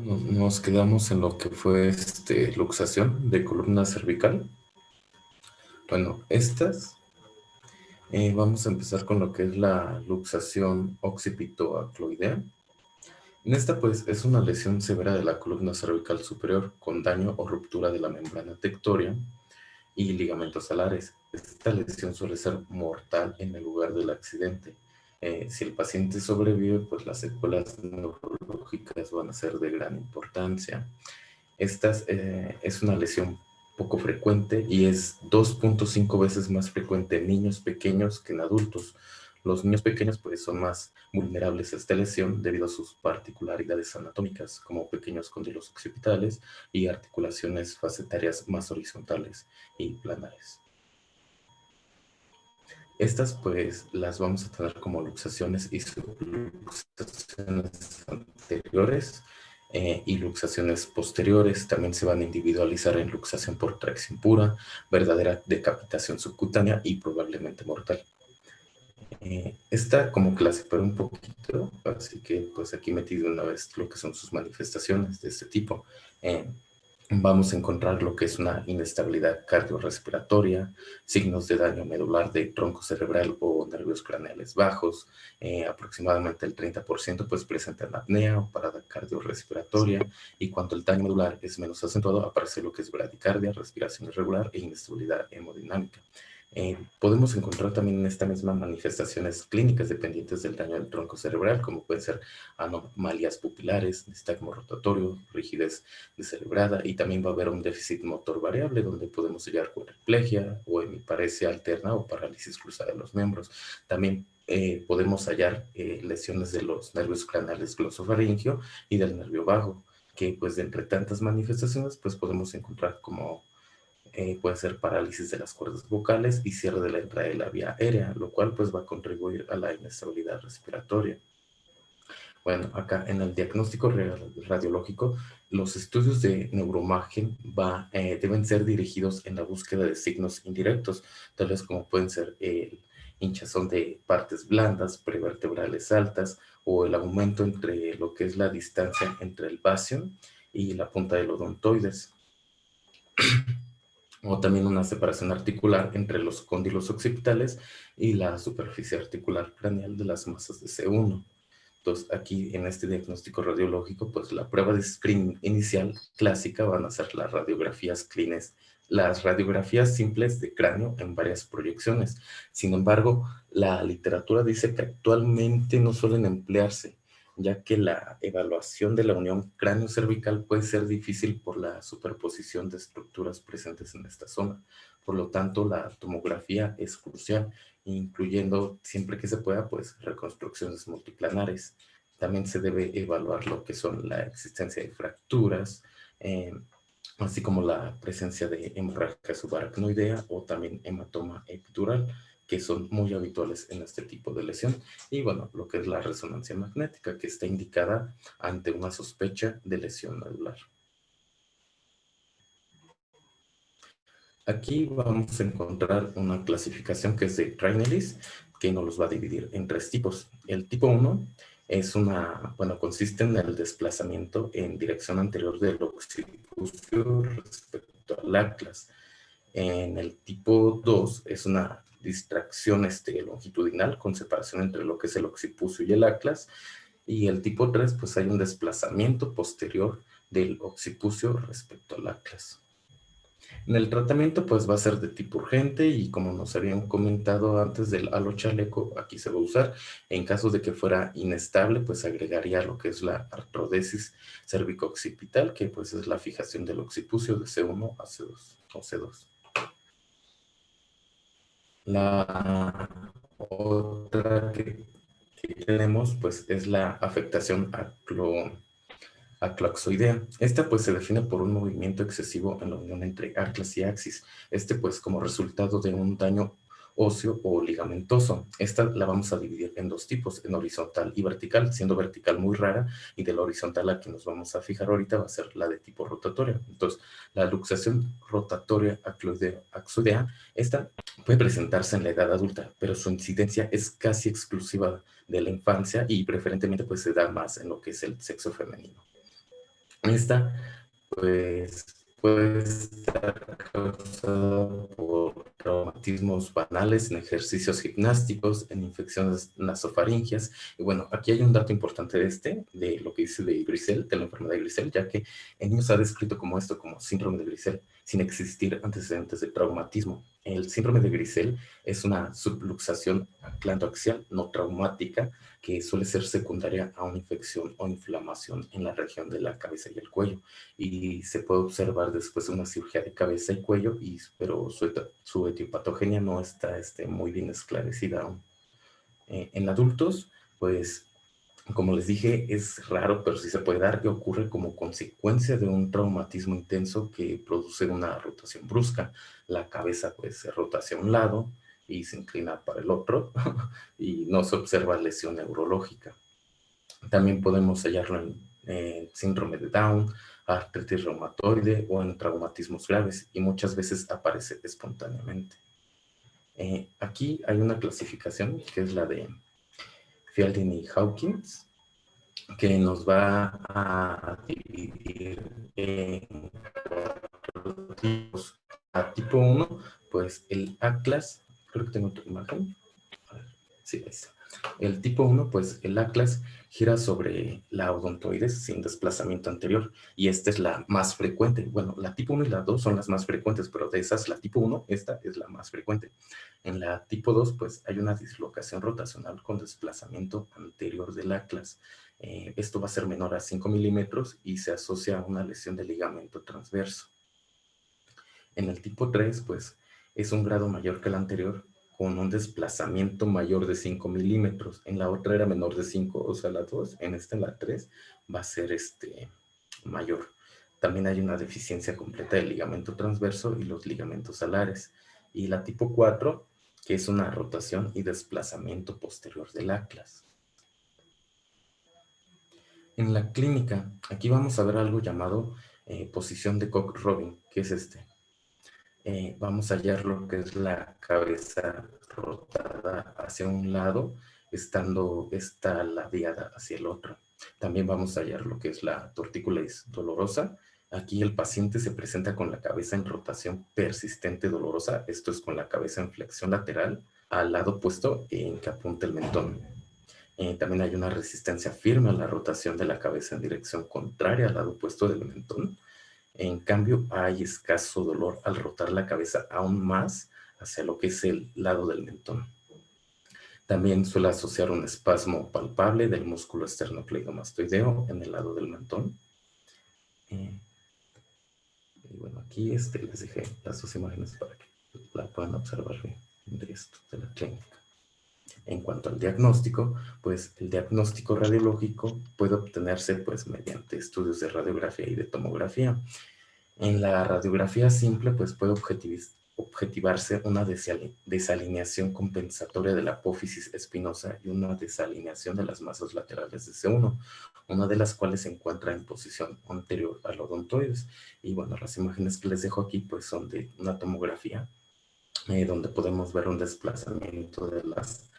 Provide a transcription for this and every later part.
Nos quedamos en lo que fue luxación de columna cervical. Bueno, vamos a empezar con lo que es la luxación occipitoacloidea. En esta, pues, es una lesión severa de la columna cervical superior con daño o ruptura de la membrana tectoria y ligamentos alares. Esta lesión suele ser mortal en el lugar del accidente. Si el paciente sobrevive, pues las secuelas neurológicas van a ser de gran importancia. Es una lesión poco frecuente y es 2.5 veces más frecuente en niños pequeños que en adultos. Los niños pequeños pues son más vulnerables a esta lesión debido a sus particularidades anatómicas, como pequeños cóndilos occipitales y articulaciones facetarias más horizontales y planares. Estas pues las vamos a tener como luxaciones y subluxaciones anteriores y luxaciones posteriores. También se van a individualizar en luxación por tracción pura, verdadera decapitación subcutánea y probablemente mortal. Esta como que la separé un poquito, así que pues aquí metí de una vez lo que son sus manifestaciones de este tipo. Vamos a encontrar lo que es una inestabilidad cardiorrespiratoria, signos de daño medular de tronco cerebral o nervios craneales bajos, aproximadamente el 30% pues presentan apnea o parada cardiorrespiratoria, y cuando el daño medular es menos acentuado aparece lo que es bradicardia, respiración irregular e inestabilidad hemodinámica. Podemos encontrar también en esta misma manifestaciones clínicas dependientes del daño del tronco cerebral, como pueden ser anomalías pupilares, nistagmo rotatorio, rigidez descerebrada, y también va a haber un déficit motor variable donde podemos hallar cuadriplegia o hemiparesia alterna o parálisis cruzada de los miembros. También podemos hallar lesiones de los nervios craneales glosofaringio y del nervio vago, que pues de entre tantas manifestaciones pues podemos encontrar como puede ser parálisis de las cuerdas vocales y cierre de la entrada de la vía aérea, lo cual pues va a contribuir a la inestabilidad respiratoria. Bueno, acá en el diagnóstico radiológico, los estudios de neuroimagen deben ser dirigidos en la búsqueda de signos indirectos, tales como pueden ser el hinchazón de partes blandas, prevertebrales altas, o el aumento entre lo que es la distancia entre el vacío y la punta del odontoides, o también una separación articular entre los cóndilos occipitales y la superficie articular craneal de las masas de C1. Entonces, aquí en este diagnóstico radiológico, pues la prueba de screening inicial clásica van a ser las radiografías simples de cráneo en varias proyecciones. Sin embargo, la literatura dice que actualmente no suelen emplearse, ya que la evaluación de la unión cráneo-cervical puede ser difícil por la superposición de estructuras presentes en esta zona. Por lo tanto, la tomografía es crucial, incluyendo siempre que se pueda, pues reconstrucciones multiplanares. También se debe evaluar lo que son la existencia de fracturas, así como la presencia de hemorragia subaracnoidea o también hematoma epidural, que son muy habituales en este tipo de lesión. Y bueno, lo que es la resonancia magnética, que está indicada ante una sospecha de lesión medular. Aquí vamos a encontrar una clasificación que es de Trainelis, que nos los va a dividir en 3 tipos. El tipo 1 consiste en el desplazamiento en dirección anterior del occipucio respecto al atlas. En el tipo 2 es una distracción longitudinal con separación entre lo que es el occipucio y el atlas. Y el tipo 3, pues hay un desplazamiento posterior del occipucio respecto al atlas. En el tratamiento pues va a ser de tipo urgente y como nos habían comentado antes del halo chaleco, aquí se va a usar. En caso de que fuera inestable, pues agregaría lo que es la artrodesis cervico-occipital, que pues es la fijación del occipucio de C1 a C2 o C2. La otra que tenemos pues es la afectación acloxoidea. Esta pues se define por un movimiento excesivo en la unión entre atlas y axis. Pues como resultado de un daño óseo o ligamentoso. Esta la vamos a dividir en 2 tipos, en horizontal y vertical, siendo vertical muy rara, y de la horizontal a que nos vamos a fijar ahorita va a ser la de tipo rotatoria. Entonces, la luxación rotatoria acloxoidea, esta puede presentarse en la edad adulta, pero su incidencia es casi exclusiva de la infancia y preferentemente pues se da más en lo que es el sexo femenino. Esta, pues, puede estar causada por traumatismos banales en ejercicios gimnásticos, en infecciones nasofaringias. Y bueno, aquí hay un dato importante de lo que dice de Grisel, de la enfermedad de Grisel, ya que en niños se ha descrito como esto, como síndrome de Grisel, sin existir antecedentes de traumatismo. El síndrome de Grisel es una subluxación clandoaxial no traumática que suele ser secundaria a una infección o inflamación en la región de la cabeza y el cuello. Y se puede observar después de una cirugía de cabeza y cuello, pero su etiopatogenia no está muy bien esclarecida aún. En adultos, pues, como les dije, es raro, pero sí se puede dar, que ocurre como consecuencia de un traumatismo intenso que produce una rotación brusca. La cabeza, pues, se rota hacia un lado y se inclina para el otro, y no se observa lesión neurológica. También podemos hallarlo en síndrome de Down, artritis reumatoide o en traumatismos graves, y muchas veces aparece espontáneamente. Aquí hay una clasificación que es la de Fielding y Hawkins, que nos va a dividir en cuatro tipos. A tipo 1, pues el Atlas, creo que tengo otra imagen. A ver, sí, ahí está. El tipo 1, pues el Atlas gira sobre la odontoides sin desplazamiento anterior, y esta es la más frecuente. Bueno, la tipo 1 y la 2 son las más frecuentes, pero de esas, la tipo 1, esta es la más frecuente. En la tipo 2, pues hay una dislocación rotacional con desplazamiento anterior del Atlas. Esto va a ser menor a 5 milímetros y se asocia a una lesión del ligamento transverso. En el tipo 3, pues es un grado mayor que el anterior, con un desplazamiento mayor de 5 milímetros. En la otra era menor de 5, o sea, la 2, en la 3, va a ser mayor. También hay una deficiencia completa del ligamento transverso y los ligamentos alares. Y la tipo 4, que es una rotación y desplazamiento posterior del Atlas. En la clínica, aquí vamos a ver algo llamado posición de Cock-Robin, que es vamos a hallar lo que es la cabeza rotada hacia un lado, estando esta ladeada hacia el otro. También vamos a hallar lo que es la tortícolis dolorosa. Aquí el paciente se presenta con la cabeza en rotación persistente dolorosa, esto es con la cabeza en flexión lateral, al lado opuesto en que apunta el mentón. También hay una resistencia firme a la rotación de la cabeza en dirección contraria al lado opuesto del mentón. En cambio, hay escaso dolor al rotar la cabeza aún más hacia lo que es el lado del mentón. También suele asociar un espasmo palpable del músculo esternocleidomastoideo en el lado del mentón. Y bueno, aquí les dejé las dos imágenes para que la puedan observar bien de esto, de la clínica. En cuanto al diagnóstico, pues el diagnóstico radiológico puede obtenerse pues mediante estudios de radiografía y de tomografía. En la radiografía simple, pues puede objetivarse una desalineación compensatoria de la apófisis espinosa y una desalineación de las masas laterales de C1, una de las cuales se encuentra en posición anterior al odontoides. Y bueno, las imágenes que les dejo aquí pues son de una tomografía, donde podemos ver un desplazamiento de las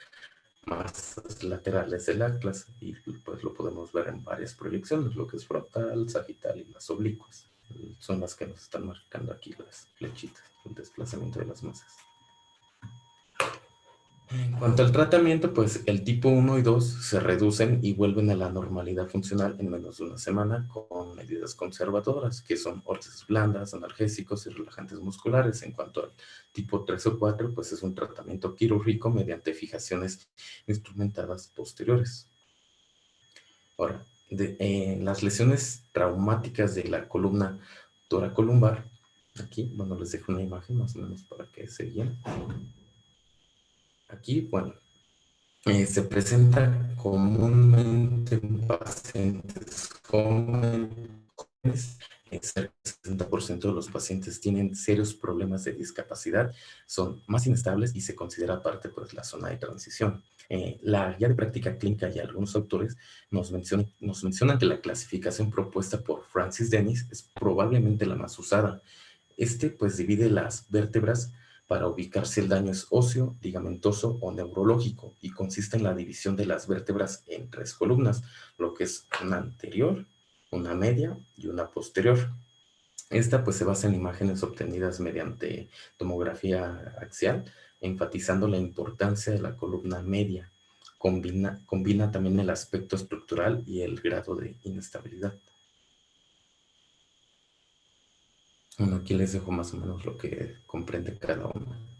masas laterales del atlas, y pues lo podemos ver en varias proyecciones, lo que es frontal, sagital y las oblicuas. Son las que nos están marcando aquí las flechitas, el desplazamiento de las masas. En cuanto al tratamiento, pues el tipo 1 y 2 se reducen y vuelven a la normalidad funcional en menos de una semana con medidas conservadoras, que son órtesis blandas, analgésicos y relajantes musculares. En cuanto al tipo 3 o 4, pues es un tratamiento quirúrgico mediante fijaciones instrumentadas posteriores. Ahora, las lesiones traumáticas de la columna toracolumbar, aquí, bueno, les dejo una imagen más o menos para que se guíen. Aquí, bueno, se presenta comúnmente en pacientes jóvenes. Cerca del 60% de los pacientes tienen serios problemas de discapacidad, son más inestables y se considera parte pues la zona de transición. La guía de práctica clínica y algunos autores nos mencionan que la clasificación propuesta por Francis Dennis es probablemente la más usada. Pues divide las vértebras para ubicar si el daño es óseo, ligamentoso o neurológico, y consiste en la división de las vértebras en 3 columnas, lo que es una anterior, una media y una posterior. Esta pues se basa en imágenes obtenidas mediante tomografía axial, enfatizando la importancia de la columna media. Combina también el aspecto estructural y el grado de inestabilidad. Bueno, aquí les dejo más o menos lo que comprende cada uno.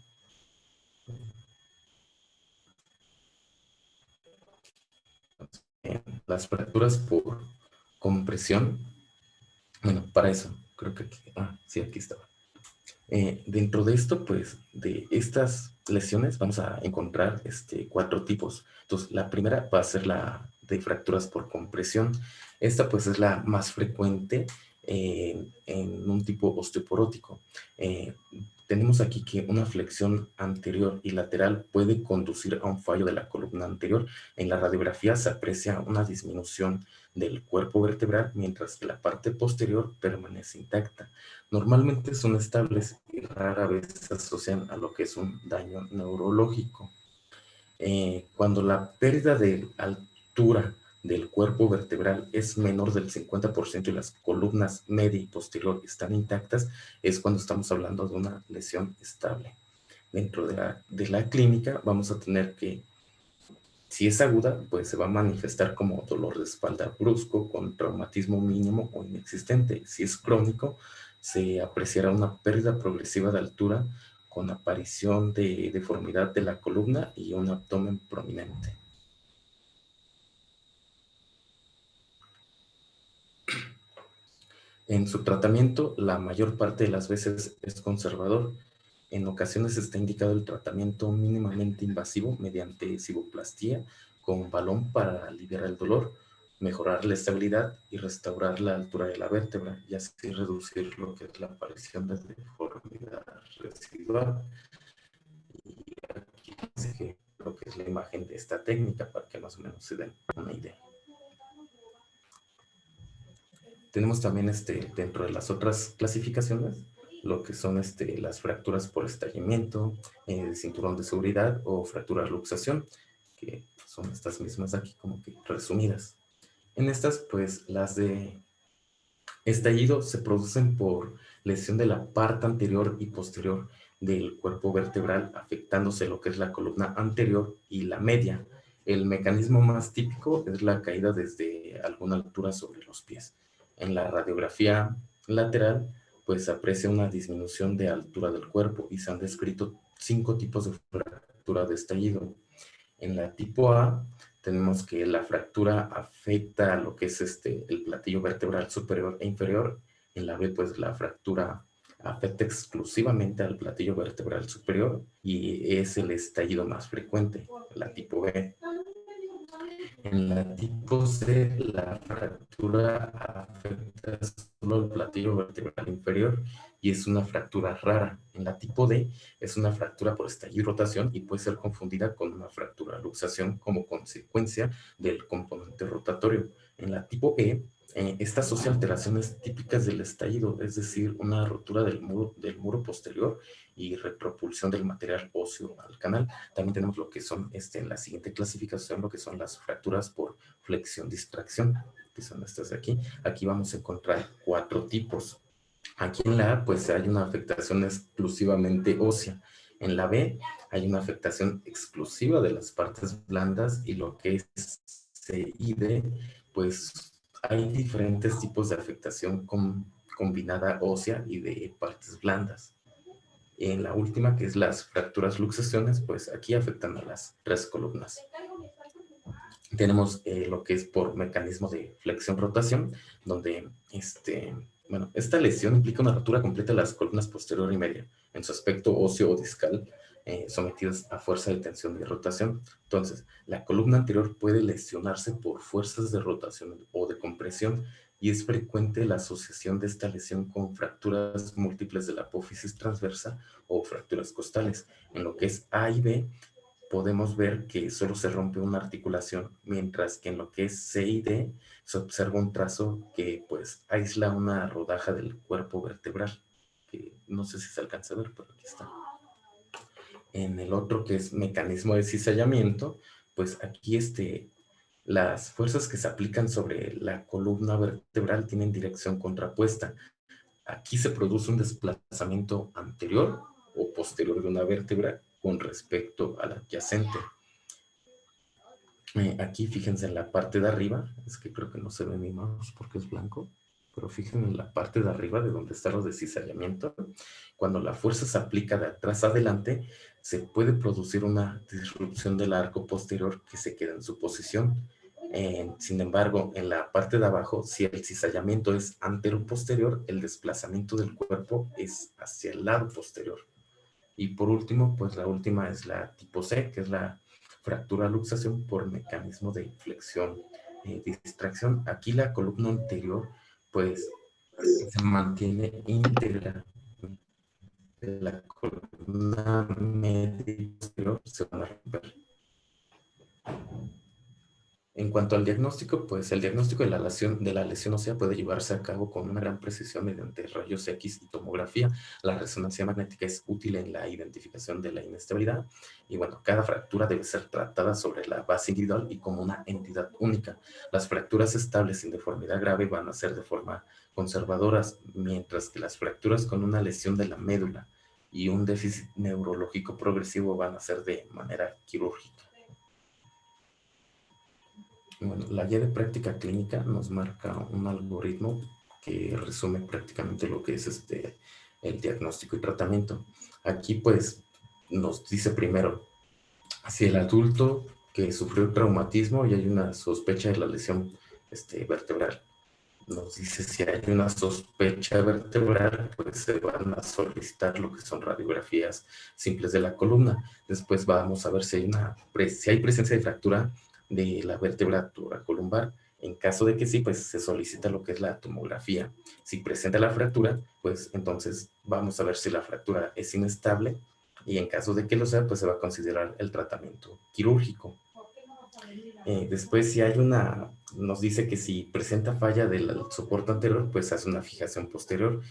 Las fracturas por compresión, bueno, para eso, creo que aquí, sí, aquí estaba. Dentro de esto, pues, de estas lesiones vamos a encontrar 4 tipos. Entonces, la primera va a ser la de fracturas por compresión. Esta, pues, es la más frecuente en un tipo osteoporótico. Tenemos aquí que una flexión anterior y lateral puede conducir a un fallo de la columna anterior. En la radiografía se aprecia una disminución del cuerpo vertebral, mientras que la parte posterior permanece intacta. Normalmente son estables y rara vez se asocian a lo que es un daño neurológico. Cuando la pérdida de altura del cuerpo vertebral es menor del 50% y las columnas media y posterior están intactas, es cuando estamos hablando de una lesión estable. Dentro de la clínica vamos a tener que, si es aguda, pues se va a manifestar como dolor de espalda brusco con traumatismo mínimo o inexistente. Si es crónico, se apreciará una pérdida progresiva de altura con aparición de deformidad de la columna y un abdomen prominente. En su tratamiento, la mayor parte de las veces es conservador. En ocasiones está indicado el tratamiento mínimamente invasivo mediante ciboplastía con balón para aliviar el dolor, mejorar la estabilidad y restaurar la altura de la vértebra y así reducir lo que es la aparición de deformidad residual. Y aquí les lo que es la imagen de esta técnica para que más o menos se den una idea. Tenemos también dentro de las otras clasificaciones lo que son las fracturas por estallamiento, cinturón de seguridad o fractura luxación, que son estas mismas aquí como que resumidas. En estas, pues las de estallido se producen por lesión de la parte anterior y posterior del cuerpo vertebral, afectándose lo que es la columna anterior y la media. El mecanismo más típico es la caída desde alguna altura sobre los pies. En la radiografía lateral, pues se aprecia una disminución de altura del cuerpo y se han descrito 5 tipos de fractura de estallido. En la tipo A tenemos que la fractura afecta a lo que es el platillo vertebral superior e inferior. En la B, pues la fractura afecta exclusivamente al platillo vertebral superior y es el estallido más frecuente, la tipo B. En la tipo C, la fractura afecta solo el platillo vertebral inferior y es una fractura rara. En la tipo D, es una fractura por estallido y rotación y puede ser confundida con una fractura luxación como consecuencia del componente rotatorio. En la tipo E, esta asocia alteraciones típicas del estallido, es decir, una rotura del muro posterior y retropulsión del material óseo al canal. También tenemos lo que son, en la siguiente clasificación, lo que son las fracturas por flexión-distracción, que son estas de aquí. Aquí vamos a encontrar 4 tipos. Aquí en la A, pues hay una afectación exclusivamente ósea. En la B, hay una afectación exclusiva de las partes blandas y lo que es C y D, pues hay diferentes tipos de afectación combinada ósea y de partes blandas. En la última, que es las fracturas luxaciones, pues aquí afectan a las 3 columnas. Tenemos lo que es por mecanismo de flexión-rotación, donde bueno, esta lesión implica una rotura completa de las columnas posterior y media, en su aspecto óseo o discal, sometidas a fuerza de tensión y rotación. Entonces, la columna anterior puede lesionarse por fuerzas de rotación o de compresión, y es frecuente la asociación de esta lesión con fracturas múltiples de la apófisis transversa o fracturas costales. En lo que es A y B, podemos ver que solo se rompe una articulación, mientras que en lo que es C y D se observa un trazo que pues aísla una rodaja del cuerpo vertebral, que no sé si se alcanza a ver, pero aquí está. En el otro, que es mecanismo de cizallamiento, pues aquí Las fuerzas que se aplican sobre la columna vertebral tienen dirección contrapuesta. Aquí se produce un desplazamiento anterior o posterior de una vértebra con respecto a la adyacente. Aquí fíjense en la parte de arriba, es que creo que no se ve mi mouse porque es blanco, pero fíjense en la parte de arriba de donde está los de cizallamiento. Cuando la fuerza se aplica de atrás adelante, se puede producir una disrupción del arco posterior que se queda en su posición. Sin embargo, en la parte de abajo, si el cizallamiento es antero-posterior, el desplazamiento del cuerpo es hacia el lado posterior. Y por último, pues la última es la tipo C, que es la fractura luxación por mecanismo de flexión distracción. Aquí la columna anterior, pues se mantiene íntegra. La columna media y posterior se van a romper. En cuanto al diagnóstico, pues el diagnóstico de la lesión ósea puede llevarse a cabo con una gran precisión mediante rayos X y tomografía. La resonancia magnética es útil en la identificación de la inestabilidad y bueno, cada fractura debe ser tratada sobre la base individual y como una entidad única. Las fracturas estables sin deformidad grave van a ser de forma conservadoras, mientras que las fracturas con una lesión de la médula y un déficit neurológico progresivo van a ser de manera quirúrgica. Bueno, la guía de práctica clínica nos marca un algoritmo que resume prácticamente lo que es el diagnóstico y tratamiento. Aquí pues nos dice primero, si el adulto que sufrió traumatismo y hay una sospecha de la lesión vertebral, nos dice si hay una sospecha vertebral, pues se van a solicitar lo que son radiografías simples de la columna. Después vamos a ver si hay presencia de fractura de la vértebra toracolumbar. En caso de que sí, pues se solicita lo que es la tomografía. Si presenta la fractura, pues entonces vamos a ver si la fractura es inestable y en caso de que lo sea, pues se va a considerar el tratamiento quirúrgico. Después, si hay nos dice que si presenta falla del soporte anterior, pues hace una fijación posterior.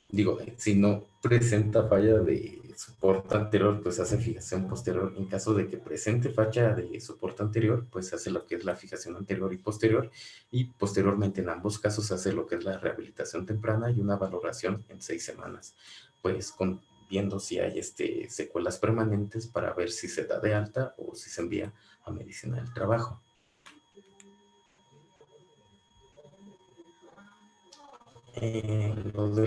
Digo, si no presenta falla de soporte anterior, pues hace fijación posterior. En caso de que presente falla de soporte anterior, pues hace lo que es la fijación anterior y posterior. Y posteriormente, en ambos casos, hace lo que es la rehabilitación temprana y una valoración en 6 semanas. Pues viendo si hay secuelas permanentes para ver si se da de alta o si se envía a medicina del trabajo. Lo de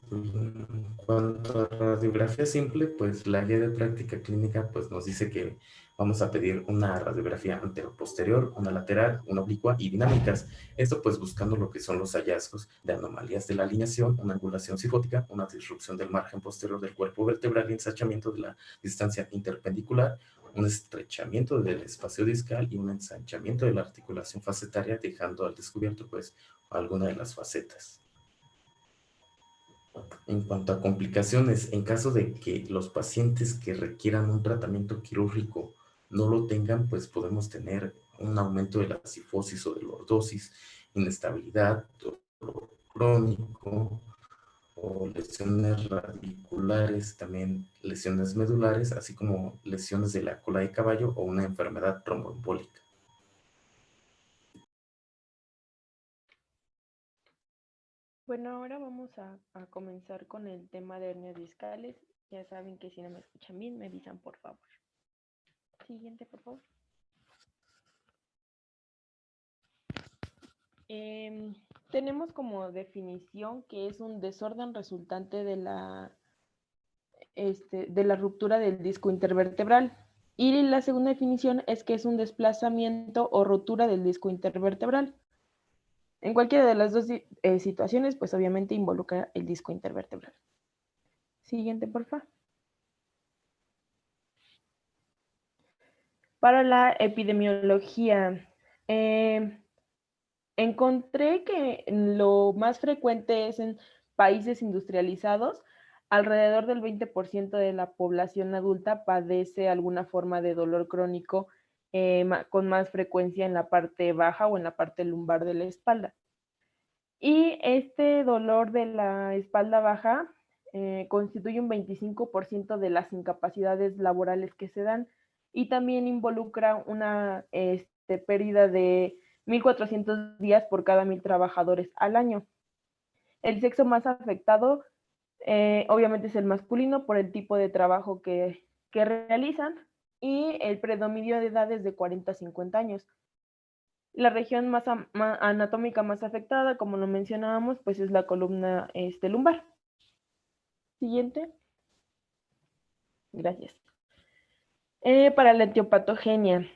en cuanto a radiografía simple, pues la guía de práctica clínica pues nos dice que vamos a pedir una radiografía anteroposterior, una lateral, una oblicua y dinámicas. Esto pues buscando lo que son los hallazgos de anomalías de la alineación, una angulación cifótica, una disrupción del margen posterior del cuerpo vertebral y ensanchamiento de la distancia interpendicular, un estrechamiento del espacio discal y un ensanchamiento de la articulación facetaria, dejando al descubierto pues alguna de las facetas. En cuanto a complicaciones, en caso de que los pacientes que requieran un tratamiento quirúrgico no lo tengan, pues podemos tener un aumento de la cifosis o de lordosis, inestabilidad, dolor crónico o lesiones radiculares, también lesiones medulares, así como lesiones de la cola de caballo o una enfermedad tromboembólica. Bueno, ahora vamos a comenzar con el tema de hernias discales. Ya saben que si no me escuchan bien, me avisan, por favor. Siguiente, por favor. Tenemos como definición que es un desorden resultante de la ruptura del disco intervertebral. Y la segunda definición es que es un desplazamiento o rotura del disco intervertebral. En cualquiera de las dos situaciones, pues obviamente involucra el disco intervertebral. Siguiente, por favor. Para la epidemiología, encontré que lo más frecuente es en países industrializados. Alrededor del 20% de la población adulta padece alguna forma de dolor crónico con más frecuencia en la parte baja o en la parte lumbar de la espalda. Y este dolor de la espalda baja constituye un 25% de las incapacidades laborales que se dan y también involucra una pérdida de 1.400 días por cada 1.000 trabajadores al año. El sexo más afectado obviamente es el masculino por el tipo de trabajo que realizan, y el predominio de edades de 40 a 50 años. La región más anatómica más afectada, como lo mencionábamos, pues es la columna lumbar. Siguiente. Gracias. Para la etiopatogenia,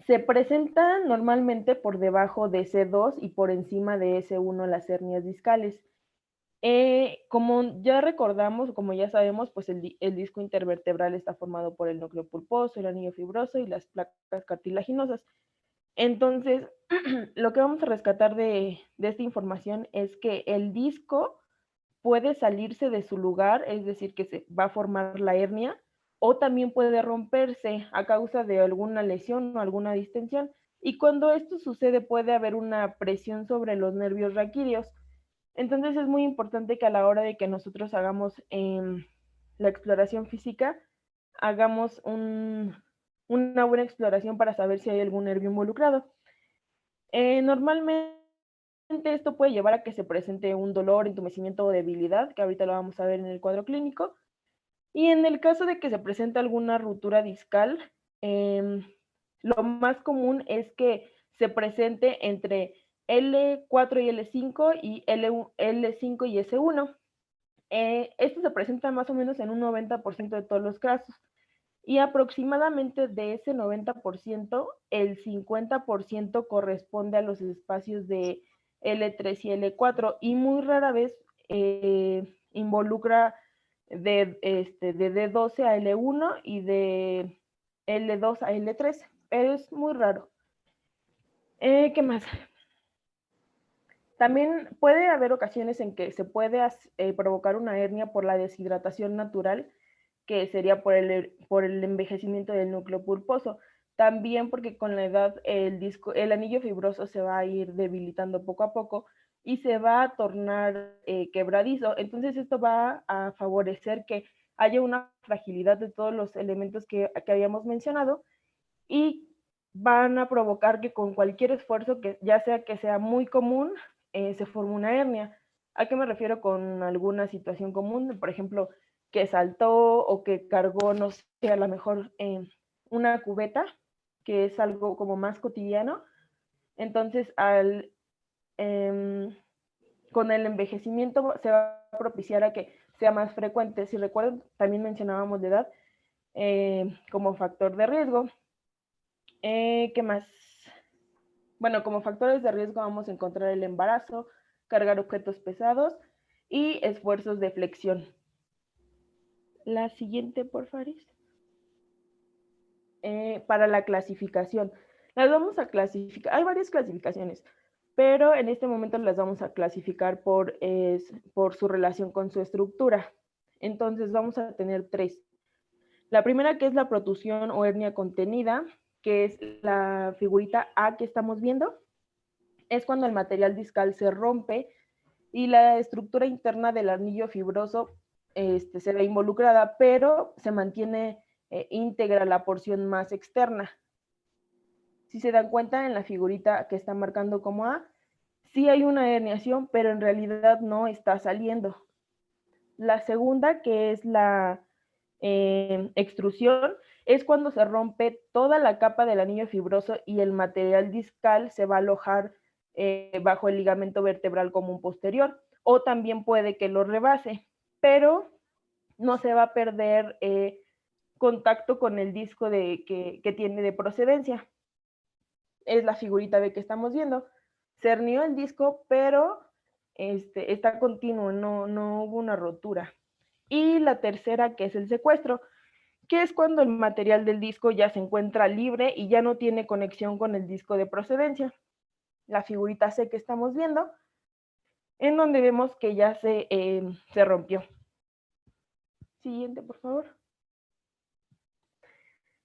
se presenta normalmente por debajo de C2 y por encima de S1 las hernias discales. Como ya recordamos, como ya sabemos, pues el disco intervertebral está formado por el núcleo pulposo, el anillo fibroso y las placas cartilaginosas. Entonces, lo que vamos a rescatar de esta información es que el disco puede salirse de su lugar, es decir, que se va a formar la hernia, o también puede romperse a causa de alguna lesión o alguna distensión. Y cuando esto sucede, puede haber una presión sobre los nervios raquídeos. Entonces es muy importante que a la hora de que nosotros hagamos la exploración física, hagamos una buena exploración para saber si hay algún nervio involucrado. Normalmente esto puede llevar a que se presente un dolor, entumecimiento o debilidad, que ahorita lo vamos a ver en el cuadro clínico. Y en el caso de que se presente alguna ruptura discal, lo más común es que se presente entre L4 y L5 y L5 y S1. Esto se presenta más o menos en un 90% de todos los casos. Y aproximadamente de ese 90%, el 50% corresponde a los espacios de L3 y L4, y muy rara vez involucra de D12 a L1 y de L2 a L3, pero es muy raro. ¿Qué más? También puede haber ocasiones en que se puede provocar una hernia por la deshidratación natural, que sería por el envejecimiento del núcleo pulposo. También porque con la edad el anillo fibroso se va a ir debilitando poco a poco y se va a tornar quebradizo. Entonces esto va a favorecer que haya una fragilidad de todos los elementos que habíamos mencionado, y van a provocar que con cualquier esfuerzo, que ya sea que sea muy común, se forme una hernia. ¿A qué me refiero con alguna situación común? Por ejemplo, que saltó o que cargó, no sé, a lo mejor una cubeta, que es algo como más cotidiano. Entonces, con el envejecimiento se va a propiciar a que sea más frecuente. Si recuerdan, también mencionábamos la edad como factor de riesgo. ¿Qué más? Bueno, como factores de riesgo vamos a encontrar el embarazo, cargar objetos pesados y esfuerzos de flexión. La siguiente, por favor. Para la clasificación. Las vamos a clasificar. Hay varias clasificaciones, pero en este momento las vamos a clasificar por su relación con su estructura. Entonces vamos a tener 3. La primera, que es la protusión o hernia contenida, que es la figurita A que estamos viendo, es cuando el material discal se rompe y la estructura interna del anillo fibroso se ve involucrada, pero se mantiene íntegra la porción más externa. Si se dan cuenta en la figurita que está marcando como A, sí hay una herniación, pero en realidad no está saliendo. La segunda, que es la extrusión, es cuando se rompe toda la capa del anillo fibroso y el material discal se va a alojar bajo el ligamento vertebral común posterior, o también puede que lo rebase, pero no se va a perder contacto con el disco que tiene de procedencia. Es la figurita B que estamos viendo. Se hernió el disco, pero está continuo, no hubo una rotura. Y la tercera, que es el secuestro, que es cuando el material del disco ya se encuentra libre y ya no tiene conexión con el disco de procedencia. La figurita C que estamos viendo, en donde vemos que ya se rompió. Siguiente, por favor.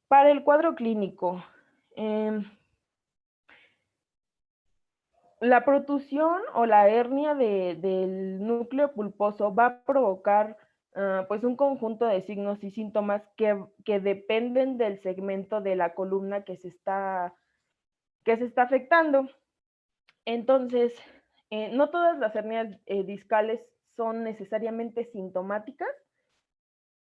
Para el cuadro clínico, la protusión o la hernia del núcleo pulposo va a provocar pues un conjunto de signos y síntomas que dependen del segmento de la columna que se está que se está afectando. Entonces, no todas las hernias discales son necesariamente sintomáticas,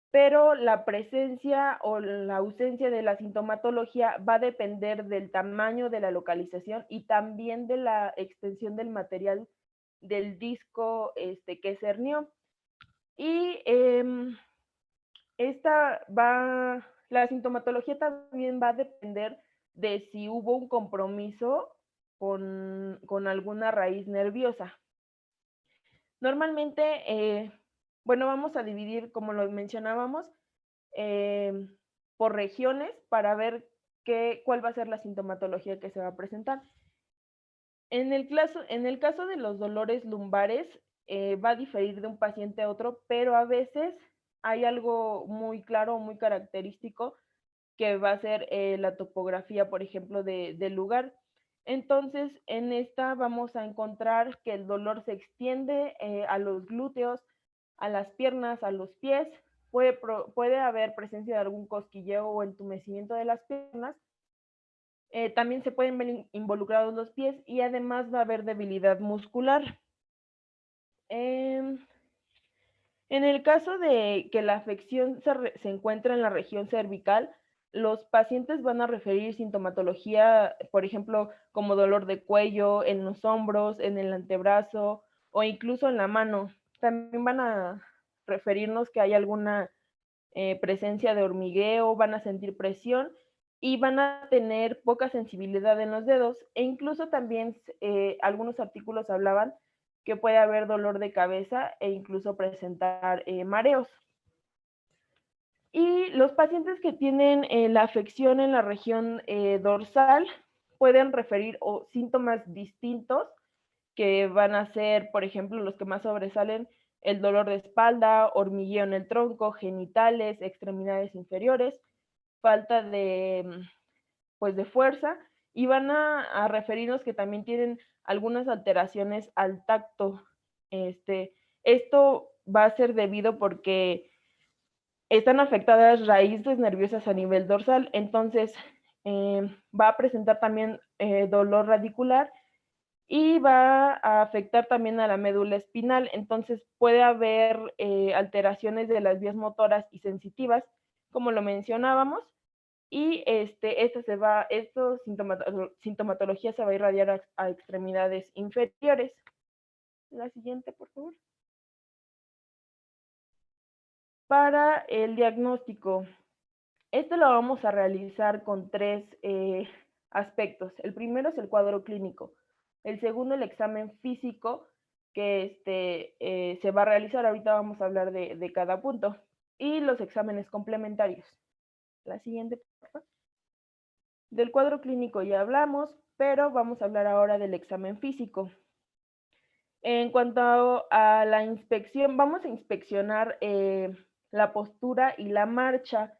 pero la presencia o la ausencia de la sintomatología va a depender del tamaño de la localización y también de la extensión del material del disco que se hernió. Y la sintomatología también va a depender de si hubo un compromiso con alguna raíz nerviosa. Normalmente, bueno, vamos a dividir, como lo mencionábamos, por regiones para ver cuál va a ser la sintomatología que se va a presentar. En el caso de los dolores lumbares, va a diferir de un paciente a otro, pero a veces hay algo muy claro, muy característico, que va a ser la topografía, por ejemplo, del lugar. Entonces, en esta vamos a encontrar que el dolor se extiende a los glúteos, a las piernas, a los pies. Puede haber presencia de algún cosquilleo o entumecimiento de las piernas. También se pueden ver involucrados los pies y además va a haber debilidad muscular. En el caso de que la afección se encuentra en la región cervical, los pacientes van a referir sintomatología, por ejemplo, como dolor de cuello, en los hombros, en el antebrazo o incluso en la mano. También van a referirnos que hay alguna presencia de hormigueo, van a sentir presión y van a tener poca sensibilidad en los dedos, e incluso también algunos artículos hablaban que puede haber dolor de cabeza e incluso presentar mareos. Y los pacientes que tienen la afección en la región dorsal pueden referir síntomas distintos que van a ser, por ejemplo, los que más sobresalen, el dolor de espalda, hormigueo en el tronco, genitales, extremidades inferiores, falta pues, de fuerza, y van a referirnos que también tienen algunas alteraciones al tacto. Esto va a ser debido porque están afectadas raíces nerviosas a nivel dorsal, entonces va a presentar también dolor radicular y va a afectar también a la médula espinal. Entonces puede haber alteraciones de las vías motoras y sensitivas, como lo mencionábamos, y sintomatología se va a irradiar a extremidades inferiores. La siguiente, por favor. Para el diagnóstico, este lo vamos a realizar con tres aspectos. El primero es el cuadro clínico. El segundo, el examen físico, que se va a realizar. Ahorita vamos a hablar de cada punto. Y los exámenes complementarios. La siguiente, por favor. Del cuadro clínico ya hablamos, pero vamos a hablar ahora del examen físico. En cuanto a la inspección, vamos a inspeccionar la postura y la marcha.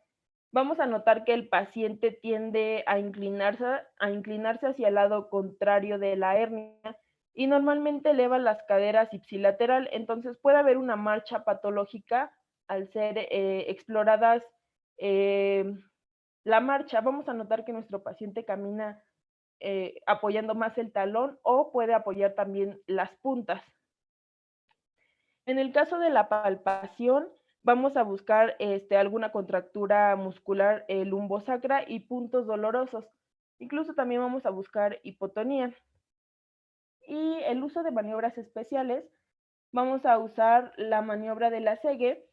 Vamos a notar que el paciente tiende a inclinarse hacia el lado contrario de la hernia y normalmente eleva las caderas ipsilateral. Entonces puede haber una marcha patológica al ser exploradas la marcha. Vamos a notar que nuestro paciente camina apoyando más el talón o puede apoyar también las puntas. En el caso de la palpación, vamos a buscar alguna contractura muscular lumbosacra y puntos dolorosos. Incluso también vamos a buscar hipotonía. Y el uso de maniobras especiales, vamos a usar la maniobra de la Segue,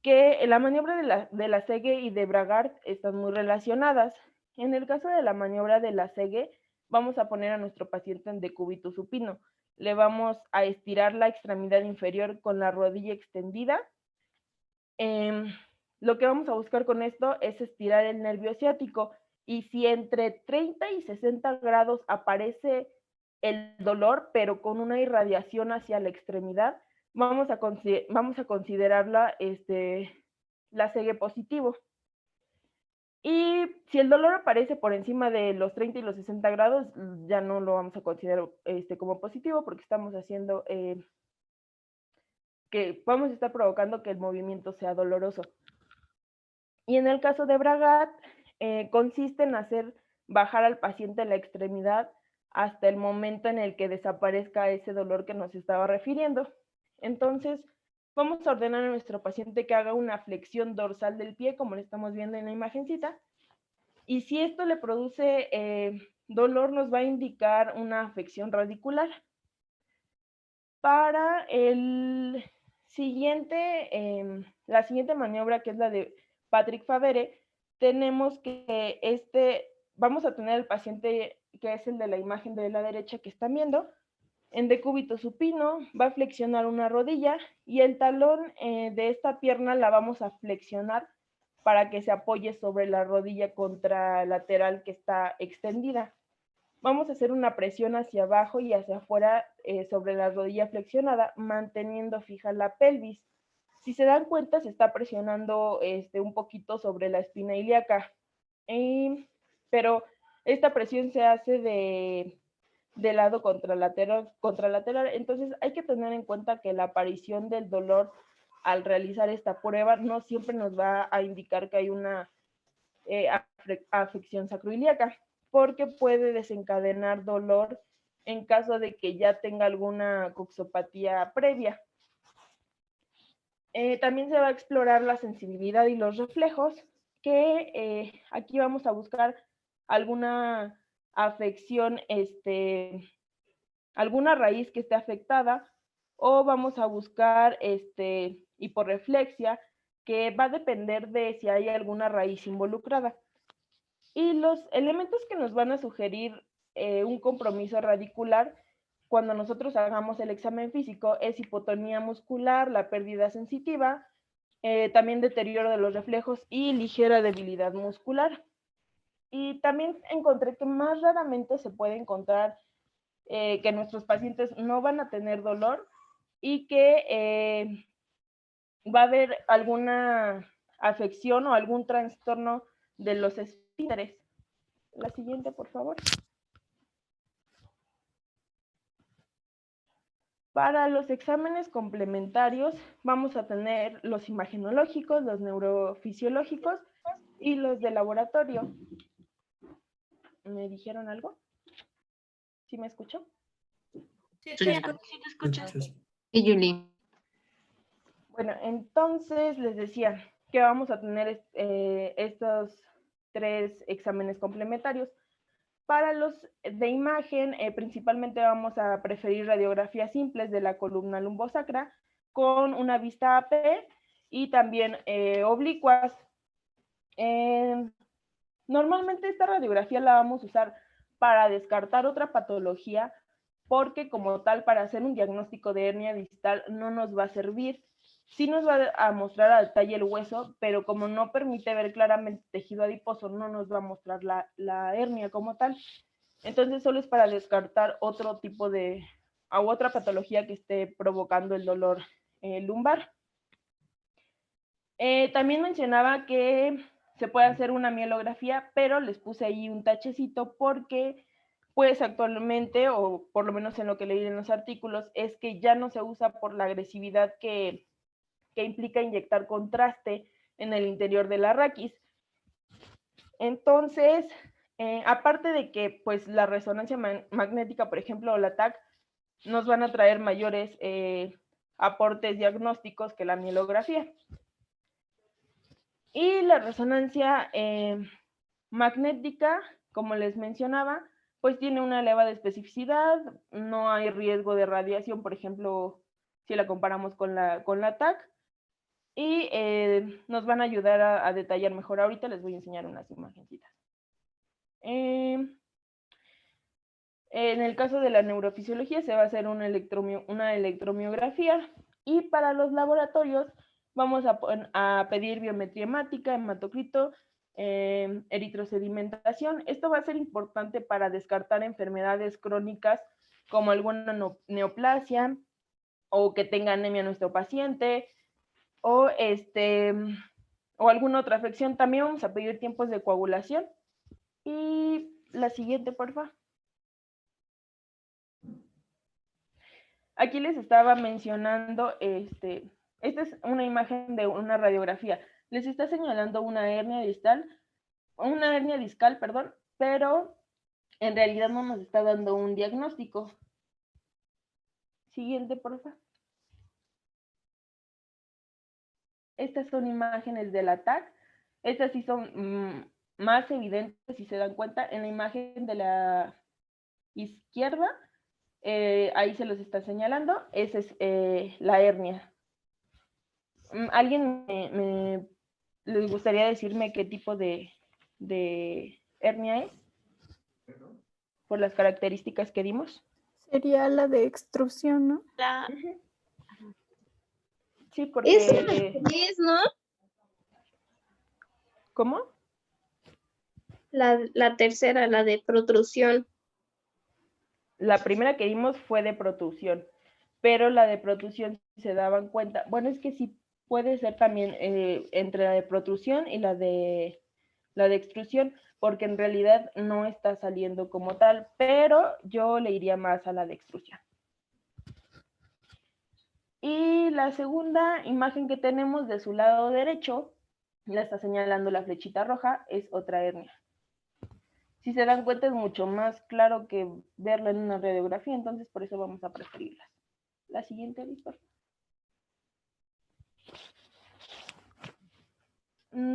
que la maniobra de la Segue y de Bragard están muy relacionadas. En el caso de la maniobra de la Segue, vamos a poner a nuestro paciente en decúbito supino. Le vamos a estirar la extremidad inferior con la rodilla extendida. Lo que vamos a buscar con esto es estirar el nervio ciático, y si entre 30 y 60 grados aparece el dolor, pero con una irradiación hacia la extremidad, vamos a considerarla la Segue positivo. Y si el dolor aparece por encima de los 30 y los 60 grados, ya no lo vamos a considerar como positivo, porque estamos haciendo que vamos a estar provocando que el movimiento sea doloroso. Y en el caso de Bragard, consiste en hacer bajar al paciente la extremidad hasta el momento en el que desaparezca ese dolor que nos estaba refiriendo. Entonces, vamos a ordenar a nuestro paciente que haga una flexión dorsal del pie, como lo estamos viendo en la imagencita. Y si esto le produce dolor, nos va a indicar una afección radicular. Para el siguiente, la siguiente maniobra, que es la de Patrick Favere, tenemos que vamos a tener el paciente, que es el de la imagen de la derecha que están viendo, en decúbito supino, va a flexionar una rodilla y el talón de esta pierna la vamos a flexionar para que se apoye sobre la rodilla contralateral que está extendida. Vamos a hacer una presión hacia abajo y hacia afuera sobre la rodilla flexionada, manteniendo fija la pelvis. Si se dan cuenta, se está presionando un poquito sobre la espina ilíaca, pero esta presión se hace de lado contralateral, entonces hay que tener en cuenta que la aparición del dolor al realizar esta prueba no siempre nos va a indicar que hay una afección sacroilíaca, porque puede desencadenar dolor en caso de que ya tenga alguna coxopatía previa. También se va a explorar la sensibilidad y los reflejos, que aquí vamos a buscar alguna afección, alguna raíz que esté afectada, o vamos a buscar hiporreflexia, que va a depender de si hay alguna raíz involucrada. Y los elementos que nos van a sugerir un compromiso radicular cuando nosotros hagamos el examen físico es hipotonía muscular, la pérdida sensitiva, también deterioro de los reflejos y ligera debilidad muscular. Y también encontré que más raramente se puede encontrar que nuestros pacientes no van a tener dolor y que va a haber alguna afección o algún trastorno de los esfínteres. La siguiente, por favor. Para los exámenes complementarios vamos a tener los imagenológicos, los neurofisiológicos y los de laboratorio. ¿Me dijeron algo? ¿Sí me escuchó? Sí, sí te escuchas. Y Julie. Bueno, entonces les decía que vamos a tener estos 3 exámenes complementarios. Para los de imagen, principalmente vamos a preferir radiografías simples de la columna lumbosacra con una vista AP y también oblicuas. Normalmente esta radiografía la vamos a usar para descartar otra patología, porque como tal, para hacer un diagnóstico de hernia distal no nos va a servir. Sí nos va a mostrar a detalle el hueso, pero como no permite ver claramente tejido adiposo, no nos va a mostrar la hernia como tal. Entonces solo es para descartar otro tipo de, u otra patología que esté provocando el dolor lumbar. También mencionaba que se puede hacer una mielografía, pero les puse ahí un tachecito porque pues actualmente, o por lo menos en lo que leí en los artículos, es que ya no se usa por la agresividad que implica inyectar contraste en el interior de la raquis. Entonces, aparte de que pues la resonancia magnética, por ejemplo, o la TAC, nos van a traer mayores aportes diagnósticos que la mielografía. Y la resonancia magnética, como les mencionaba, pues tiene una elevada especificidad, no hay riesgo de radiación, por ejemplo, si la comparamos con la TAC, y nos van a ayudar a detallar mejor. Ahorita les voy a enseñar unas imagencitas. En el caso de la neurofisiología se va a hacer una electromiografía, y para los laboratorios vamos a pedir biometría hemática, hematocrito, eritrosedimentación. Esto va a ser importante para descartar enfermedades crónicas como alguna neoplasia o que tenga anemia nuestro paciente o alguna otra afección. También vamos a pedir tiempos de coagulación. Y la siguiente, por favor. Aquí les estaba mencionando, esta es una imagen de una radiografía. Les está señalando una hernia discal, perdón, pero en realidad no nos está dando un diagnóstico. Siguiente, por favor. Estas son imágenes del ataque. Estas sí son más evidentes, si se dan cuenta, en la imagen de la izquierda, ahí se los está señalando, esa es la hernia. ¿Alguien les gustaría decirme qué tipo de hernia es? Por las características que dimos. Sería la de extrusión, ¿no? Sí, porque... Es, ¿no? ¿Cómo? La tercera, la de protrusión. La primera que dimos fue de protrusión, pero la de protrusión se daban cuenta, bueno, es que sí puede ser también entre la de protrusión y la de extrusión, porque en realidad no está saliendo como tal, pero yo le iría más a la de extrusión. Y la segunda imagen que tenemos de su lado derecho, la está señalando la flechita roja, es otra hernia. Si se dan cuenta es mucho más claro que verla en una radiografía, entonces por eso vamos a preferirlas. La siguiente, Víctor.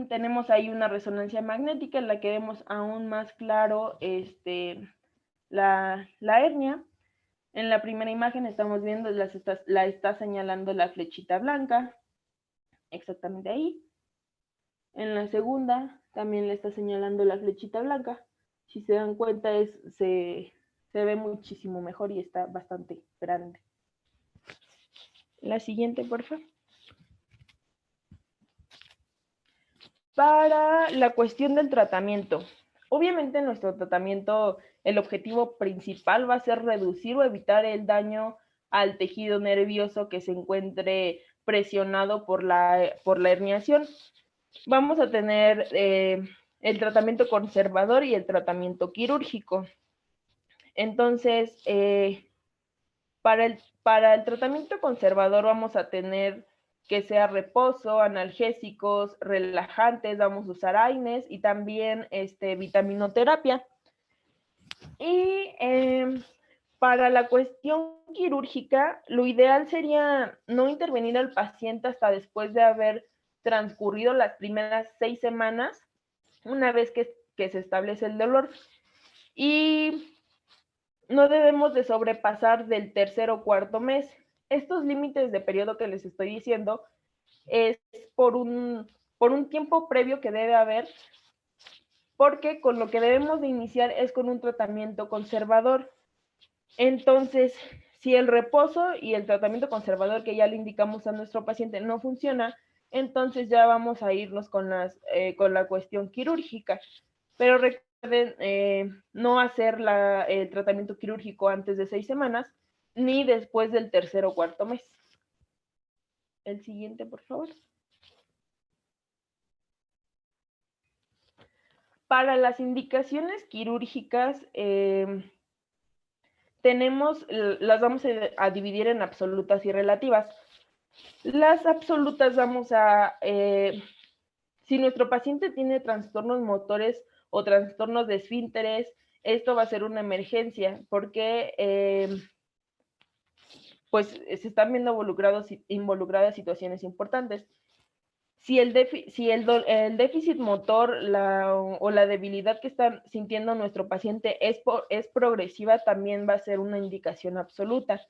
Tenemos ahí una resonancia magnética en la que vemos aún más claro la hernia. En la primera imagen estamos viendo, la está señalando la flechita blanca, exactamente ahí. En la segunda también le está señalando la flechita blanca. Si se dan cuenta se ve muchísimo mejor y está bastante grande. La siguiente, por favor. Para la cuestión del tratamiento. Obviamente nuestro tratamiento, el objetivo principal va a ser reducir o evitar el daño al tejido nervioso que se encuentre presionado por la herniación. Vamos a tener el tratamiento conservador y el tratamiento quirúrgico. Entonces, para el tratamiento conservador vamos a tener que sea reposo, analgésicos, relajantes, vamos a usar AINES y también vitaminoterapia. Y para la cuestión quirúrgica, lo ideal sería no intervenir al paciente hasta después de haber transcurrido las primeras 6 semanas, una vez que se establece el dolor. Y no debemos de sobrepasar del tercer o cuarto mes. Estos límites de periodo que les estoy diciendo es por un tiempo previo que debe haber, porque con lo que debemos de iniciar es con un tratamiento conservador. Entonces, si el reposo y el tratamiento conservador que ya le indicamos a nuestro paciente no funciona, entonces ya vamos a irnos con la cuestión quirúrgica. Pero recuerden no hacer el tratamiento quirúrgico antes de 6 semanas, ni después del tercer o cuarto mes. El siguiente, por favor. Para las indicaciones quirúrgicas, las vamos a dividir en absolutas y relativas. Las absolutas si nuestro paciente tiene trastornos motores o trastornos de esfínteres, esto va a ser una emergencia porque pues se están viendo involucradas situaciones importantes. Si el déficit motor o la debilidad que está sintiendo nuestro paciente es progresiva, también va a ser una indicación absoluta.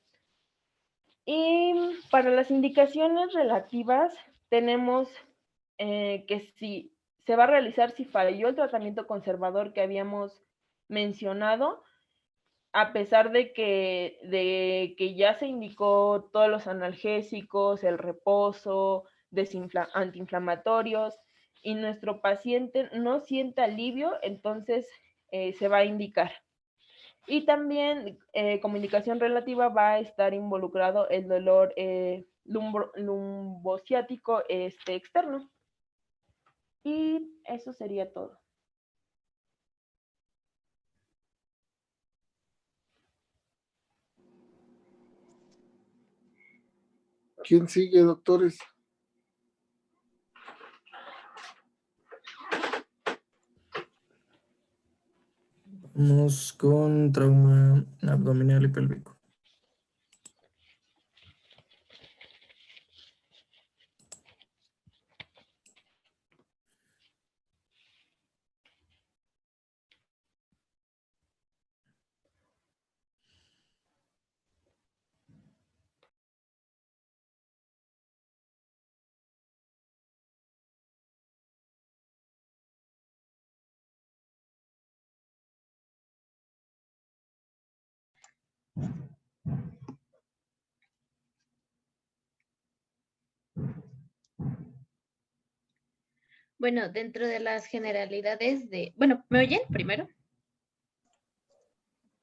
Y para las indicaciones relativas, tenemos que si se va a realizar si falló el tratamiento conservador que habíamos mencionado, a pesar de que ya se indicó todos los analgésicos, el reposo, antiinflamatorios, y nuestro paciente no siente alivio, entonces se va a indicar. Y también como indicación relativa va a estar involucrado el dolor lumbociático externo. Y eso sería todo. ¿Quién sigue, doctores? Vamos con trauma abdominal y pélvico. Bueno, dentro de las generalidades de... Bueno, ¿me oyen primero?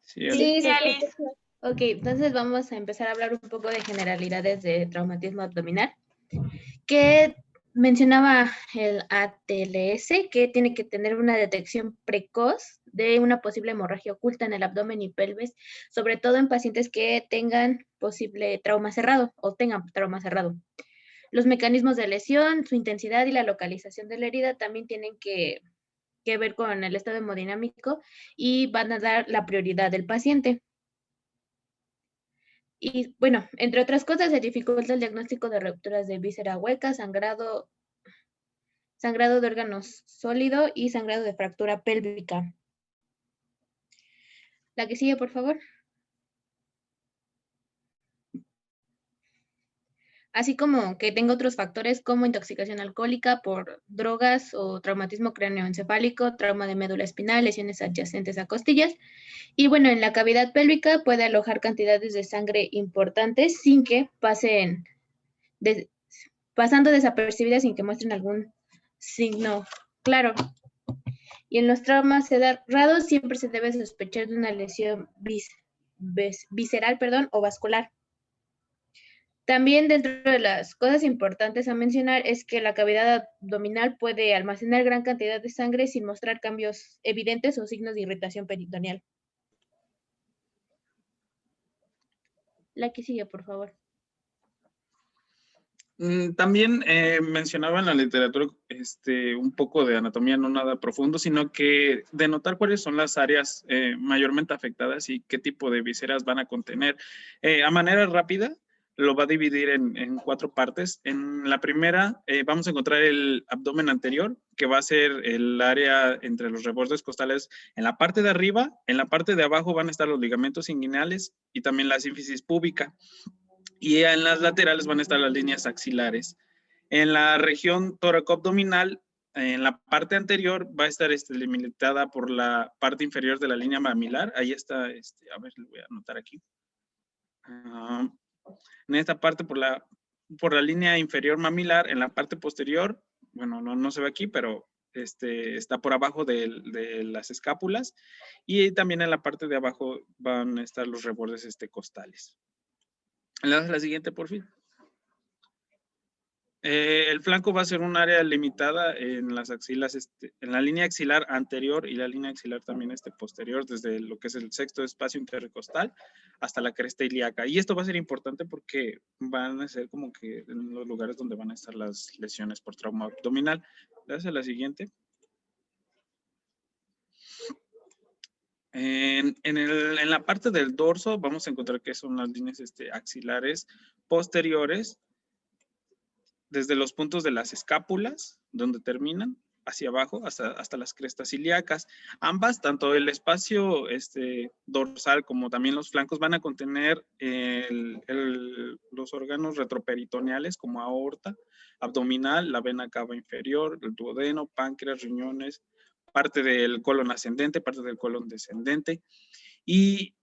Sí, Sí, Alice. Sí, Alice. Ok, entonces vamos a empezar a hablar un poco de generalidades de traumatismo abdominal, que mencionaba el ATLS, que tiene que tener una detección precoz de una posible hemorragia oculta en el abdomen y pelvis, sobre todo en pacientes que tengan posible trauma cerrado o tengan trauma cerrado. Los mecanismos de lesión, su intensidad y la localización de la herida también tienen que ver con el estado hemodinámico y van a dar la prioridad del paciente. Y bueno, entre otras cosas, se dificulta el diagnóstico de rupturas de víscera hueca, sangrado de órganos sólido y sangrado de fractura pélvica. La que sigue, por favor. Así como que tenga otros factores como intoxicación alcohólica por drogas o traumatismo cráneoencefálico, trauma de médula espinal, lesiones adyacentes a costillas. Y bueno, en la cavidad pélvica puede alojar cantidades de sangre importantes sin que pasando desapercibidas sin que muestren algún signo claro. Y en los traumas cerrados siempre se debe sospechar de una lesión visceral, o vascular. También dentro de las cosas importantes a mencionar es que la cavidad abdominal puede almacenar gran cantidad de sangre sin mostrar cambios evidentes o signos de irritación peritoneal. La que sigue, por favor. También mencionaba en la literatura un poco de anatomía, no nada profundo, sino que denotar cuáles son las áreas mayormente afectadas y qué tipo de vísceras van a contener. A manera rápida, lo va a dividir en 4 partes. En la primera vamos a encontrar el abdomen anterior, que va a ser el área entre los rebordes costales en la parte de arriba. En la parte de abajo van a estar los ligamentos inguinales y también la sínfisis púbica. Y en las laterales van a estar las líneas axilares. En la región tóraco-abdominal, en la parte anterior va a estar delimitada por la parte inferior de la línea mamilar. Ahí está, a ver, lo voy a anotar aquí. En esta parte por la línea inferior mamilar, en la parte posterior, bueno, no se ve aquí, pero está por abajo de las escápulas, y también en la parte de abajo van a estar los rebordes costales. La siguiente, por fin. El flanco va a ser un área limitada en las axilas, en la línea axilar anterior y la línea axilar también posterior, desde lo que es el sexto espacio intercostal hasta la cresta ilíaca. Y esto va a ser importante porque van a ser como que en los lugares donde van a estar las lesiones por trauma abdominal. Gracias a la siguiente. En la parte del dorso vamos a encontrar que son las líneas axilares posteriores, desde los puntos de las escápulas, donde terminan, hacia abajo, hasta las crestas ilíacas. Ambas, tanto el espacio dorsal como también los flancos, van a contener los órganos retroperitoneales como aorta, abdominal, la vena cava inferior, el duodeno, páncreas, riñones, parte del colon ascendente, parte del colon descendente. Y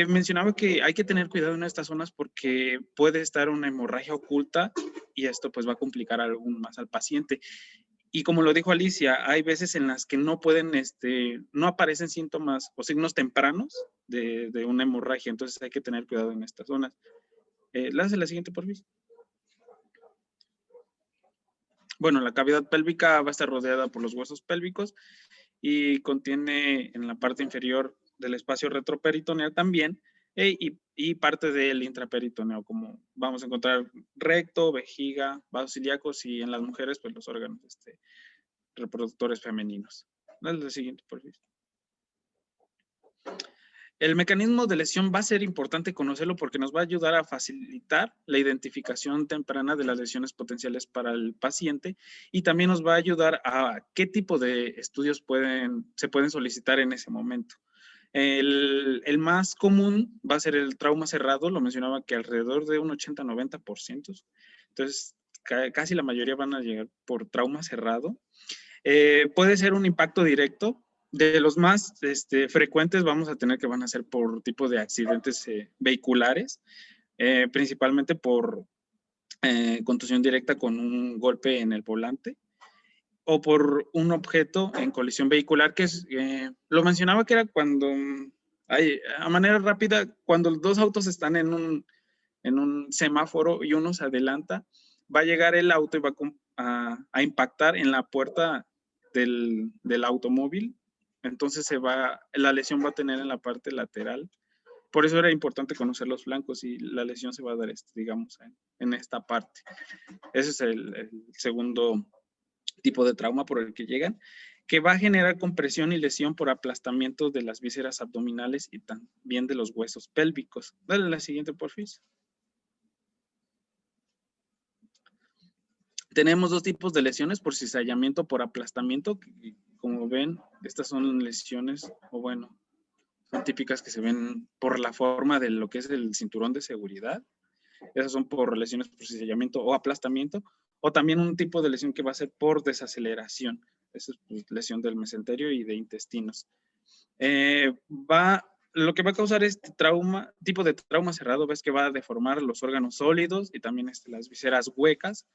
mencionaba que hay que tener cuidado en estas zonas porque puede estar una hemorragia oculta y esto pues va a complicar aún más al paciente. Y como lo dijo Alicia, hay veces en las que no pueden, no aparecen síntomas o signos tempranos de una hemorragia, entonces hay que tener cuidado en estas zonas. Lance la siguiente, por favor. Bueno, la cavidad pélvica va a estar rodeada por los huesos pélvicos y contiene en la parte inferior del espacio retroperitoneal también y parte del intraperitoneo, como vamos a encontrar recto, vejiga, vasos ilíacos y en las mujeres pues los órganos reproductores femeninos. Dale la siguiente, por favor. El mecanismo de lesión va a ser importante conocerlo porque nos va a ayudar a facilitar la identificación temprana de las lesiones potenciales para el paciente y también nos va a ayudar a qué tipo de estudios se pueden solicitar en ese momento. El más común va a ser el trauma cerrado, lo mencionaba que alrededor de un 80-90%. Entonces, casi la mayoría van a llegar por trauma cerrado. Puede ser un impacto directo. De los más frecuentes vamos a tener que van a ser por tipo de accidentes vehiculares, principalmente por contusión directa con un golpe en el volante o por un objeto en colisión vehicular, que es, lo mencionaba que era cuando, a manera rápida, cuando los dos autos están en un semáforo y uno se adelanta, va a llegar el auto y va a impactar en la puerta del automóvil. Entonces la lesión va a tener en la parte lateral. Por eso era importante conocer los flancos y la lesión se va a dar, digamos, en esta parte. Ese es el segundo tipo de trauma por el que llegan, que va a generar compresión y lesión por aplastamiento de las vísceras abdominales y también de los huesos pélvicos. Dale la siguiente, porfis. Tenemos dos tipos de lesiones, por cizallamiento, por aplastamiento. Como ven, estas son lesiones, o bueno, son típicas que se ven por la forma de lo que es el cinturón de seguridad. Esas son por lesiones por cizallamiento o aplastamiento, o también un tipo de lesión que va a ser por desaceleración. Esa es pues, lesión del mesenterio y de intestinos. Lo que va a causar este tipo de trauma cerrado, ves que va a deformar los órganos sólidos y también las vísceras huecas,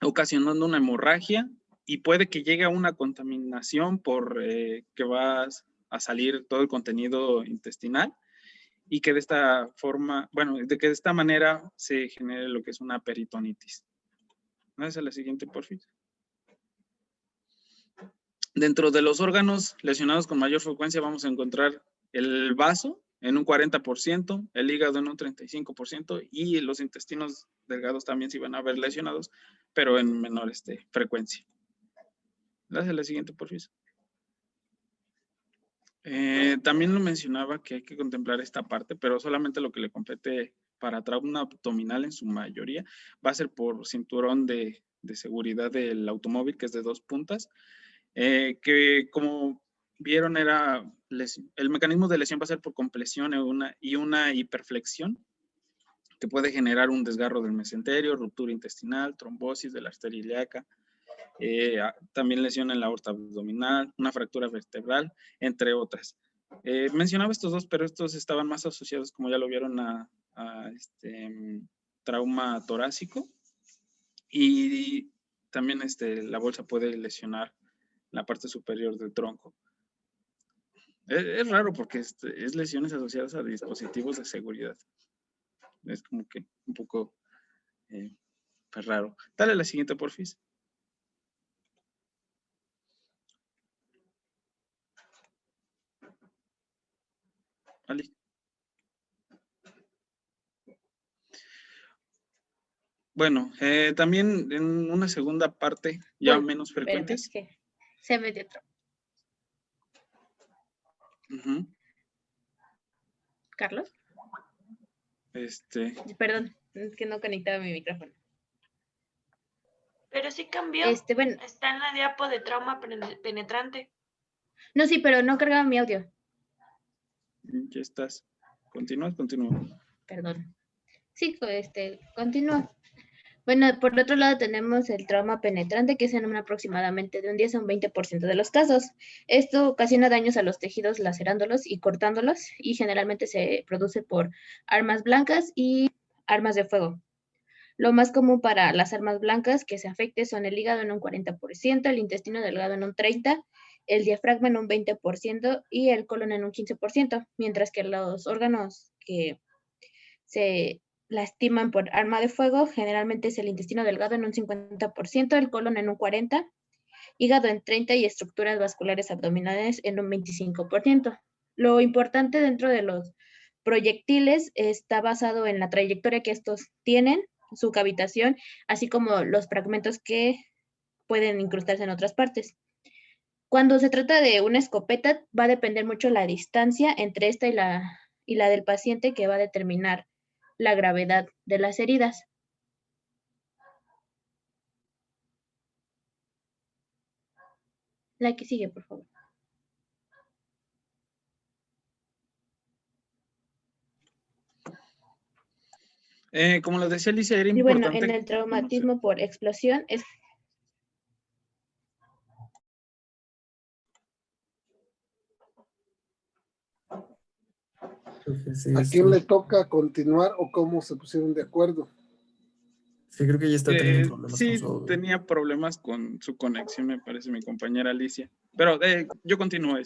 ocasionando una hemorragia y puede que llegue a una contaminación por que va a salir todo el contenido intestinal y que de esta forma, bueno, de que de esta manera se genere lo que es una peritonitis. Vamos a la siguiente, por fin. Dentro de los órganos lesionados con mayor frecuencia vamos a encontrar el vaso en un 40%, el hígado en un 35% y los intestinos delgados también se van a ver lesionados, pero en menor frecuencia. Dale a la siguiente, por favor. También lo mencionaba que hay que contemplar esta parte, pero solamente lo que le compete para trauma abdominal en su mayoría va a ser por cinturón de seguridad del automóvil, que es de 2 puntas, que como vieron el mecanismo de lesión va a ser por compresión y una hiperflexión, que puede generar un desgarro del mesenterio, ruptura intestinal, trombosis de la arteria ilíaca, también lesión en la aorta abdominal, una fractura vertebral, entre otras. Mencionaba estos dos, pero estos estaban más asociados, como ya lo vieron, a trauma torácico, y también la bolsa puede lesionar la parte superior del tronco. Es raro porque es lesiones asociadas a dispositivos de seguridad. Es como que un poco pues raro. Dale a la siguiente, porfis. Ali. Bueno, también en una segunda parte, ya bueno, menos frecuentes. Es que se metió otro. ¿Carlos? Perdón, es que no conectaba mi micrófono. Pero sí cambió. Bueno. Está en la diapo de trauma penetrante. No, sí, pero no cargaba mi audio. Ya estás. Continúa. Perdón. Sí, continúa. Bueno, por otro lado tenemos el trauma penetrante, que es en aproximadamente de un 10 a un 20% de los casos. Esto ocasiona daños a los tejidos lacerándolos y cortándolos, y generalmente se produce por armas blancas y armas de fuego. Lo más común para las armas blancas que se afecte son el hígado en un 40%, el intestino delgado en un 30%, el diafragma en un 20% y el colon en un 15%, mientras que los órganos que se lastiman por arma de fuego generalmente es el intestino delgado en un 50%, el colon en un 40%, hígado en 30% y estructuras vasculares abdominales en un 25%. Lo importante dentro de los proyectiles está basado en la trayectoria que estos tienen, su cavitación, así como los fragmentos que pueden incrustarse en otras partes. Cuando se trata de una escopeta, va a depender mucho la distancia entre esta y la del paciente, que va a determinar la gravedad de las heridas. La que sigue, por favor. Como les decía Alicia, era Y bueno, importante en el traumatismo por explosión es... Sí, ¿A quién le toca continuar o cómo se pusieron de acuerdo? sí, creo que ya está teniendo problemas con Sí, su audio. tenía problemas con su conexión, me parece, mi compañera Alicia. Pero yo continúo.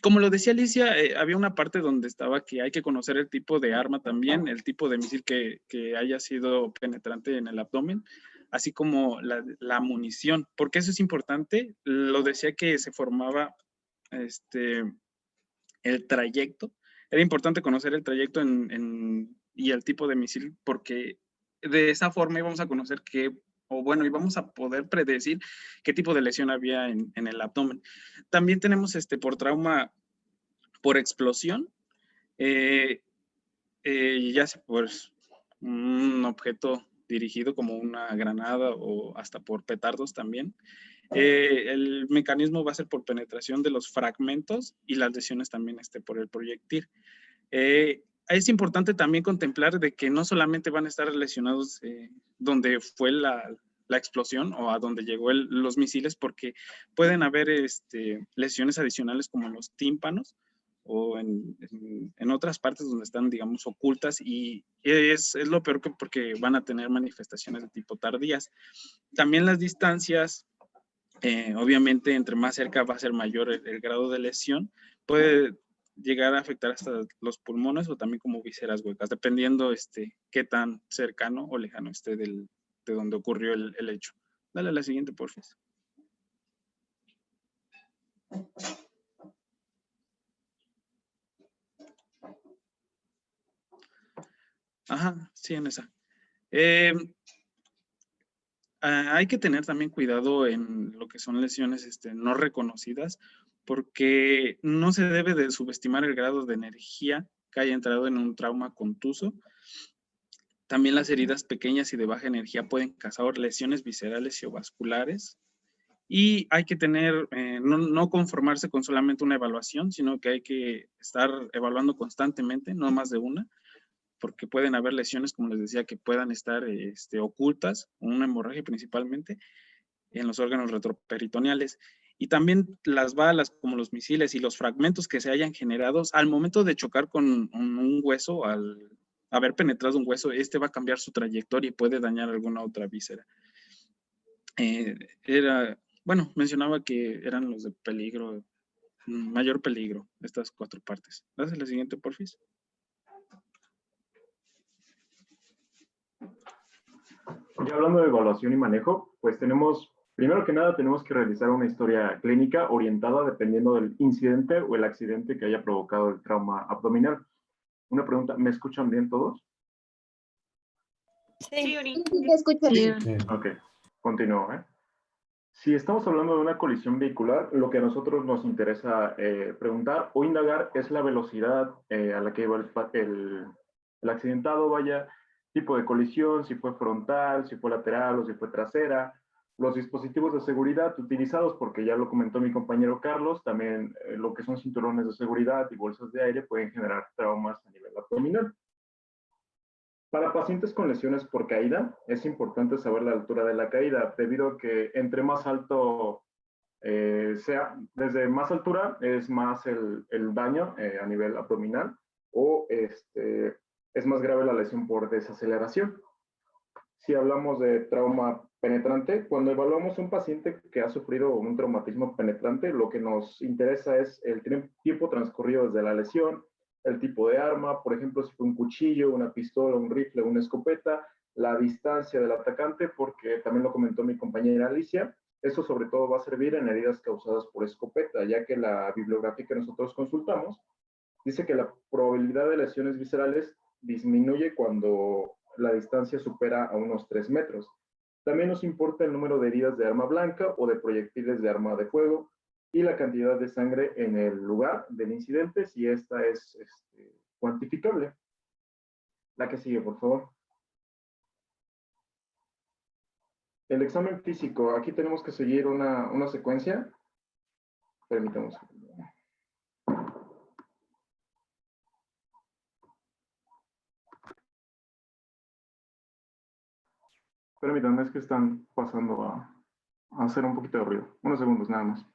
Como lo decía Alicia, había una parte donde estaba que hay que conocer el tipo de arma también, el tipo de misil que haya sido penetrante en el abdomen, así como la munición. ¿Por qué eso es importante? Lo decía que se formaba el trayecto. Era importante conocer el trayecto y el tipo de misil, porque de esa forma íbamos a conocer íbamos a poder predecir qué tipo de lesión había en el abdomen. También tenemos por trauma por explosión, ya sea por un objeto dirigido como una granada o hasta por petardos también. El mecanismo va a ser por penetración de los fragmentos y las lesiones también por el proyectil. Es importante también contemplar de que no solamente van a estar lesionados donde fue la explosión o a donde llegó los misiles, porque pueden haber lesiones adicionales como en los tímpanos o en otras partes donde están, digamos, ocultas, y es lo peor porque van a tener manifestaciones de tipo tardías. También las distancias, obviamente, entre más cerca va a ser mayor el grado de lesión. Puede llegar a afectar hasta los pulmones o también como vísceras huecas, dependiendo qué tan cercano o lejano esté de donde ocurrió el hecho. Dale a la siguiente, por favor. Ajá, sí, en esa. Hay que tener también cuidado en lo que son lesiones no reconocidas, porque no se debe de subestimar el grado de energía que haya entrado en un trauma contuso. También las heridas pequeñas y de baja energía pueden causar lesiones viscerales y o vasculares. Y hay que tener, no conformarse con solamente una evaluación, sino que hay que estar evaluando constantemente, no más de una, porque pueden haber lesiones, como les decía, que puedan estar ocultas, una hemorragia principalmente, en los órganos retroperitoneales. Y también las balas, como los misiles y los fragmentos que se hayan generado al momento de chocar con un hueso, al haber penetrado un hueso, va a cambiar su trayectoria y puede dañar alguna otra víscera. Mencionaba que eran los de peligro, mayor peligro, estas 4 partes. Gracias, la siguiente, porfis. Ya hablando de evaluación y manejo, pues primero que nada, tenemos que realizar una historia clínica orientada dependiendo del incidente o el accidente que haya provocado el trauma abdominal. Una pregunta, ¿me escuchan bien todos? Sí, Uri. Sí, te escucho bien. Ok, continúo. Si estamos hablando de una colisión vehicular, lo que a nosotros nos interesa preguntar o indagar es la velocidad a la que iba el accidentado, tipo de colisión, si fue frontal, si fue lateral o si fue trasera, los dispositivos de seguridad utilizados, porque ya lo comentó mi compañero Carlos, también lo que son cinturones de seguridad y bolsas de aire pueden generar traumas a nivel abdominal. Para pacientes con lesiones por caída, es importante saber la altura de la caída, debido a que entre más alto desde más altura es más el daño a nivel abdominal o es más grave la lesión por desaceleración. Si hablamos de trauma penetrante, cuando evaluamos a un paciente que ha sufrido un traumatismo penetrante, lo que nos interesa es el tiempo transcurrido desde la lesión, el tipo de arma, por ejemplo, si fue un cuchillo, una pistola, un rifle, una escopeta, la distancia del atacante, porque también lo comentó mi compañera Alicia, eso sobre todo va a servir en heridas causadas por escopeta, ya que la bibliografía que nosotros consultamos dice que la probabilidad de lesiones viscerales disminuye cuando la distancia supera a unos 3 metros. También nos importa el número de heridas de arma blanca o de proyectiles de arma de fuego y la cantidad de sangre en el lugar del incidente, si esta es cuantificable. La que sigue, por favor. El examen físico. Aquí tenemos que seguir una secuencia. Permítame un segundo. Permítanme, es que están pasando a hacer un poquito de ruido. Unos segundos nada más.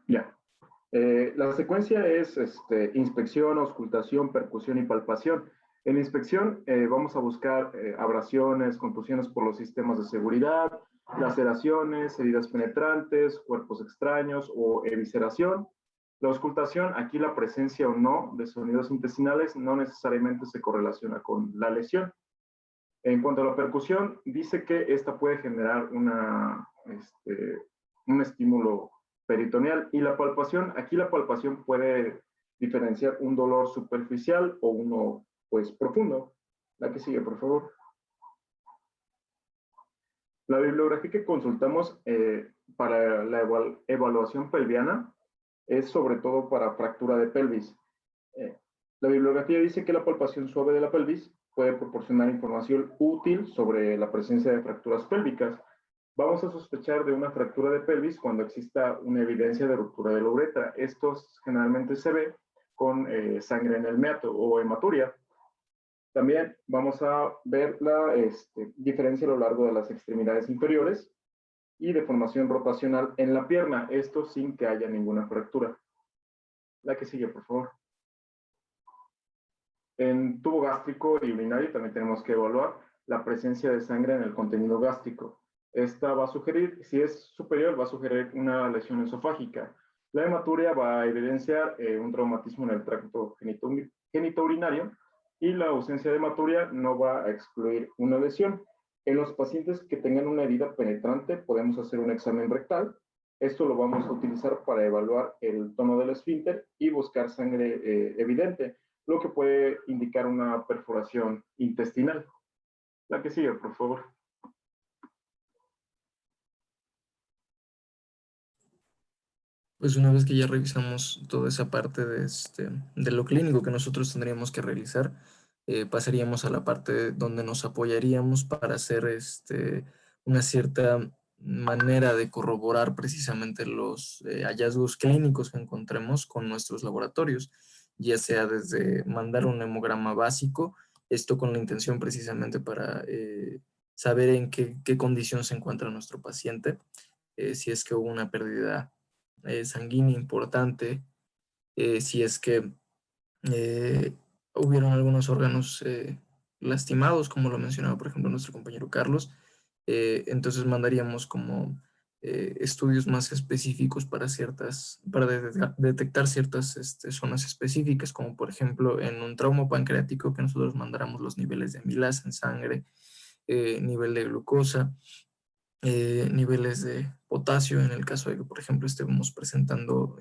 Ya. La secuencia es inspección, auscultación, percusión y palpación. En inspección vamos a buscar abrasiones, contusiones por los sistemas de seguridad, laceraciones, heridas penetrantes, cuerpos extraños o evisceración. La auscultación, aquí la presencia o no de sonidos intestinales no necesariamente se correlaciona con la lesión. En cuanto a la percusión, dice que esta puede generar un estímulo peritoneal. Y la palpación, aquí la palpación puede diferenciar un dolor superficial o uno pues profundo. La que sigue, por favor. La bibliografía que consultamos para la evaluación pelviana es sobre todo para fractura de pelvis. La bibliografía dice que la palpación suave de la pelvis puede proporcionar información útil sobre la presencia de fracturas pélvicas. Vamos a sospechar de una fractura de pelvis cuando exista una evidencia de ruptura de la uretra. Esto generalmente se ve con sangre en el meato o hematuria. También vamos a ver la diferencia a lo largo de las extremidades inferiores y deformación rotacional en la pierna, esto sin que haya ninguna fractura. La que sigue, por favor. En tubo gástrico y urinario también tenemos que evaluar la presencia de sangre en el contenido gástrico. Esta va a sugerir, si es superior, va a sugerir una lesión esofágica. La hematuria va a evidenciar un traumatismo en el tracto genitourinario y la ausencia de hematuria no va a excluir una lesión. En los pacientes que tengan una herida penetrante podemos hacer un examen rectal. Esto lo vamos a utilizar para evaluar el tono del esfínter y buscar sangre evidente, lo que puede indicar una perforación intestinal. La que sigue, por favor. Pues una vez que ya revisamos toda esa parte de lo clínico que nosotros tendríamos que realizar, pasaríamos a la parte donde nos apoyaríamos para hacer una cierta manera de corroborar precisamente los hallazgos clínicos que encontremos con nuestros laboratorios, ya sea desde mandar un hemograma básico, esto con la intención precisamente para saber en qué condición se encuentra nuestro paciente, si es que hubo una pérdida sanguínea importante, si es que hubieron algunos órganos lastimados, como lo mencionaba por ejemplo nuestro compañero Carlos, entonces mandaríamos como estudios más específicos para detectar ciertas zonas específicas, como por ejemplo en un trauma pancreático que nosotros mandáramos los niveles de amilasa en sangre, nivel de glucosa, niveles de potasio en el caso de que, por ejemplo, estemos presentando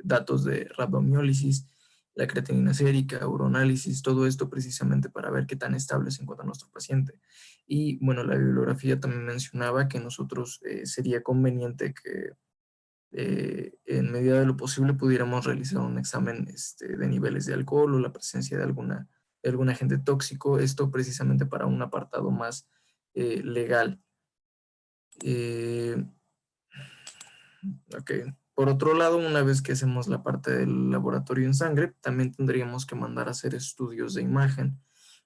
datos de rabdomiólisis, la creatinina sérica, uroanálisis, todo esto precisamente para ver qué tan estable se encuentra nuestro paciente. Y bueno, la bibliografía también mencionaba que nosotros sería conveniente que en medida de lo posible pudiéramos realizar un examen de niveles de alcohol o la presencia de algún agente tóxico, esto precisamente para un apartado más legal. Ok. Por otro lado, una vez que hacemos la parte del laboratorio en sangre, también tendríamos que mandar a hacer estudios de imagen,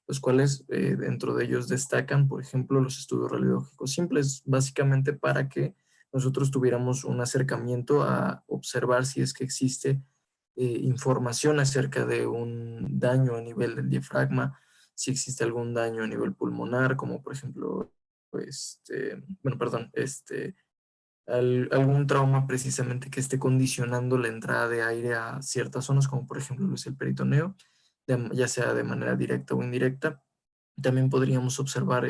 los cuales dentro de ellos destacan, por ejemplo, los estudios radiológicos simples, básicamente para que nosotros tuviéramos un acercamiento a observar si es que existe información acerca de un daño a nivel del diafragma, si existe algún daño a nivel pulmonar, como por ejemplo, algún trauma precisamente que esté condicionando la entrada de aire a ciertas zonas, como por ejemplo lo es el peritoneo, ya sea de manera directa o indirecta. También podríamos observar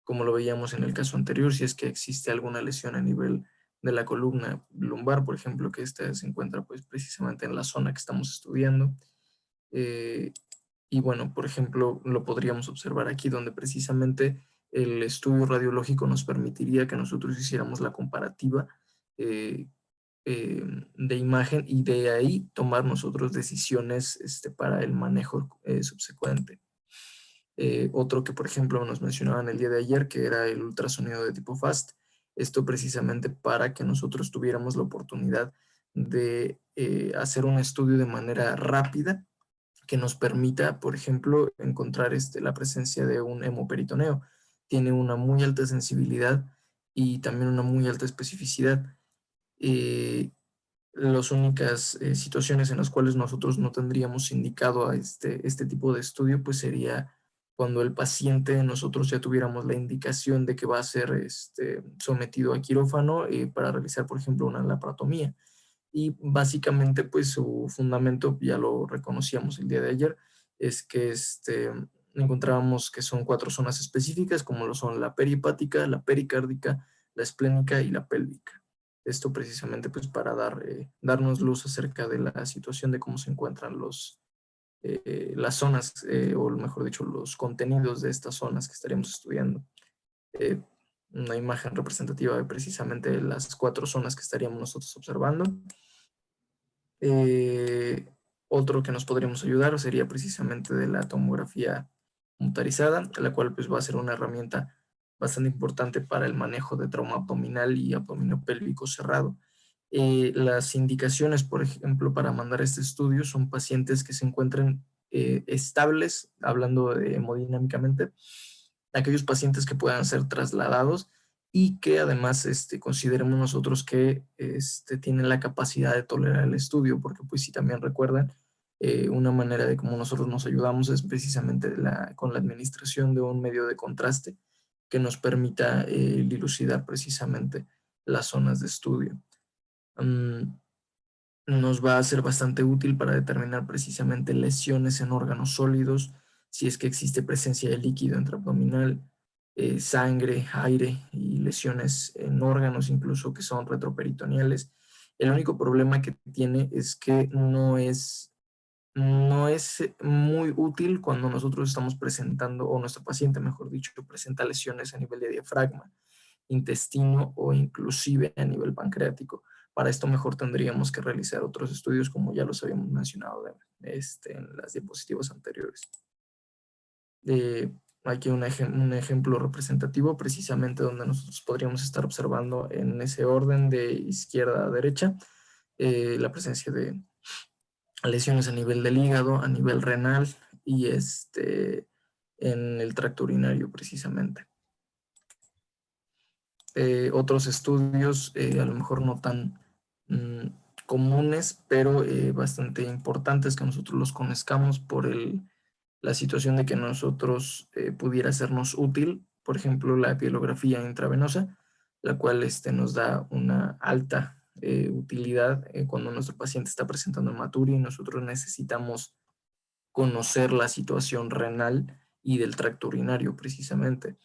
como lo veíamos en el caso anterior, si es que existe alguna lesión a nivel de la columna lumbar, por ejemplo, que esta se encuentra pues precisamente en la zona que estamos estudiando. Y bueno, por ejemplo, lo podríamos observar aquí, donde precisamente el estudio radiológico nos permitiría que nosotros hiciéramos la comparativa de imagen y de ahí tomar nosotros decisiones para el manejo subsecuente. Otro que, por ejemplo, nos mencionaban el día de ayer, que era el ultrasonido de tipo FAST. Esto precisamente para que nosotros tuviéramos la oportunidad de hacer un estudio de manera rápida que nos permita, por ejemplo, encontrar la presencia de un hemoperitoneo. Tiene una muy alta sensibilidad y también una muy alta especificidad. Las únicas situaciones en las cuales nosotros no tendríamos indicado a este tipo de estudio, pues sería cuando el paciente, nosotros ya tuviéramos la indicación de que va a ser sometido a quirófano para realizar, por ejemplo, una laparotomía. Y básicamente, pues su fundamento, ya lo reconocíamos el día de ayer, es que encontrábamos que son 4 zonas específicas, como lo son la perihepática, la pericárdica, la esplénica y la pélvica. Esto precisamente pues para darnos luz acerca de la situación de cómo se encuentran las zonas, o mejor dicho, los contenidos de estas zonas que estaríamos estudiando. Una imagen representativa de precisamente las 4 zonas que estaríamos nosotros observando. Otro que nos podríamos ayudar sería precisamente de la tomografía computarizada, la cual pues va a ser una herramienta bastante importante para el manejo de trauma abdominal y abdominopélvico cerrado. Las indicaciones, por ejemplo, para mandar este estudio son pacientes que se encuentren estables, hablando hemodinámicamente, aquellos pacientes que puedan ser trasladados y que además consideremos nosotros que tienen la capacidad de tolerar el estudio, porque pues si también recuerdan, una manera de cómo nosotros nos ayudamos es precisamente con la administración de un medio de contraste que nos permita dilucidar precisamente las zonas de estudio. Nos va a ser bastante útil para determinar precisamente lesiones en órganos sólidos, si es que existe presencia de líquido intraabdominal, sangre, aire y lesiones en órganos incluso que son retroperitoneales. El único problema que tiene es que no es muy útil cuando nosotros estamos presentando, o nuestro paciente, mejor dicho, presenta lesiones a nivel de diafragma, intestino o inclusive a nivel pancreático. Para esto mejor tendríamos que realizar otros estudios como ya los habíamos mencionado en las diapositivas anteriores. Aquí un ejemplo representativo precisamente donde nosotros podríamos estar observando en ese orden de izquierda a derecha la presencia de lesiones a nivel del hígado, a nivel renal y en el tracto urinario precisamente. Otros estudios a lo mejor no tan comunes, pero bastante importantes que nosotros los conozcamos por la situación de que nosotros pudiera sernos útil, por ejemplo, la epilografía intravenosa, la cual nos da una alta utilidad cuando nuestro paciente está presentando hematuria y nosotros necesitamos conocer la situación renal y del tracto urinario precisamente.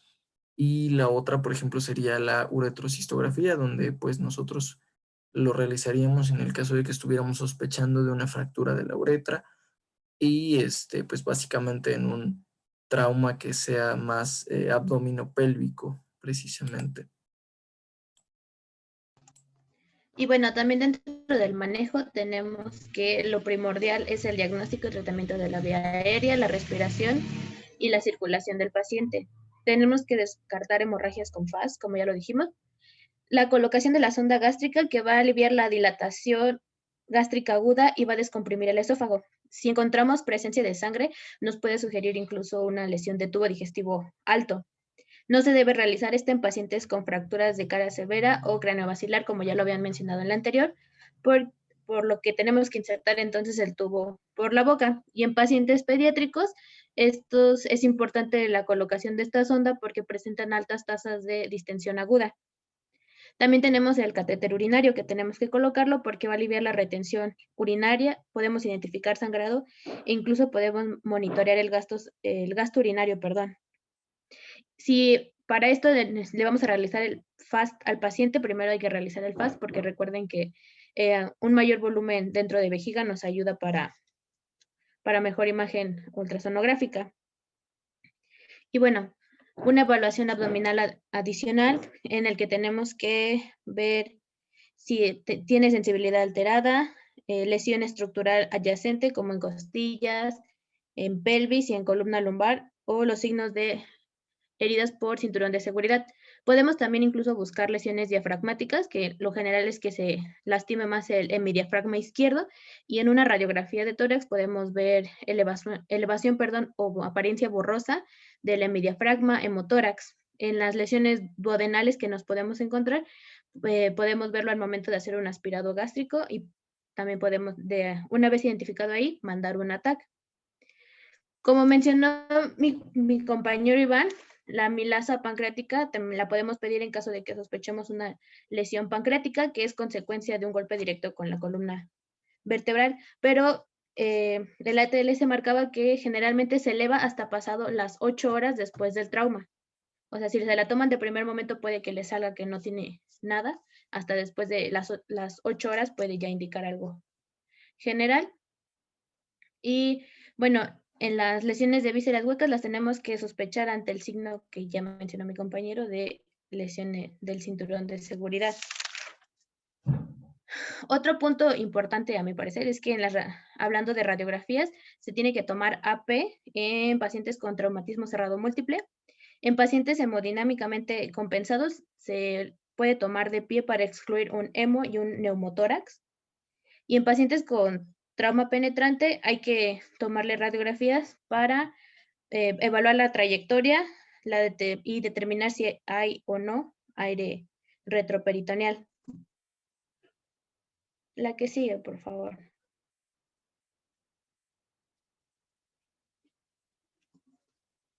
Y la otra, por ejemplo, sería la uretrocistografía, donde pues nosotros lo realizaríamos en el caso de que estuviéramos sospechando de una fractura de la uretra y pues básicamente en un trauma que sea más abdominopélvico precisamente. Y bueno, también dentro del manejo tenemos que lo primordial es el diagnóstico y tratamiento de la vía aérea, la respiración y la circulación del paciente. Tenemos que descartar hemorragias con FAS, como ya lo dijimos. La colocación de la sonda gástrica que va a aliviar la dilatación gástrica aguda y va a descomprimir el esófago. Si encontramos presencia de sangre, nos puede sugerir incluso una lesión de tubo digestivo alto. No se debe realizar en pacientes con fracturas de cara severa o craneobasilar, como ya lo habían mencionado en la anterior, por lo que tenemos que insertar entonces el tubo por la boca. Y en pacientes pediátricos, es importante la colocación de esta sonda porque presentan altas tasas de distensión aguda. También tenemos el catéter urinario que tenemos que colocarlo porque va a aliviar la retención urinaria, podemos identificar sangrado e incluso podemos monitorear el gasto urinario, perdón. Si Para esto le vamos a realizar el FAST al paciente. Primero hay que realizar el FAST porque recuerden que un mayor volumen dentro de vejiga nos ayuda para mejor imagen ultrasonográfica. Y bueno, una evaluación abdominal adicional en el que tenemos que ver si tiene sensibilidad alterada, lesión estructural adyacente como en costillas, en pelvis y en columna lumbar, o los signos de heridas por cinturón de seguridad. Podemos también incluso buscar lesiones diafragmáticas, que lo general es que se lastime más el hemidiafragma izquierdo, y en una radiografía de tórax podemos ver elevación o apariencia borrosa del hemidiafragma, hemotórax. En las lesiones duodenales que nos podemos encontrar, podemos verlo al momento de hacer un aspirado gástrico, y también podemos, una vez identificado ahí, mandar un ATAC. Como mencionó mi compañero Iván, la amilasa pancreática la podemos pedir en caso de que sospechemos una lesión pancreática, que es consecuencia de un golpe directo con la columna vertebral, pero el ATLS marcaba que generalmente se eleva hasta pasado las 8 horas después del trauma. O sea, si se la toman de primer momento puede que les salga que no tiene nada, hasta después de las 8 horas puede ya indicar algo general. Y bueno, en las lesiones de vísceras huecas las tenemos que sospechar ante el signo que ya mencionó mi compañero de lesiones del cinturón de seguridad. Otro punto importante a mi parecer es que hablando de radiografías, se tiene que tomar AP en pacientes con traumatismo cerrado múltiple. En pacientes hemodinámicamente compensados se puede tomar de pie para excluir un hemo y un neumotórax. Y en pacientes con trauma penetrante hay que tomarle radiografías para evaluar la trayectoria y determinar si hay o no aire retroperitoneal. La que sigue, por favor.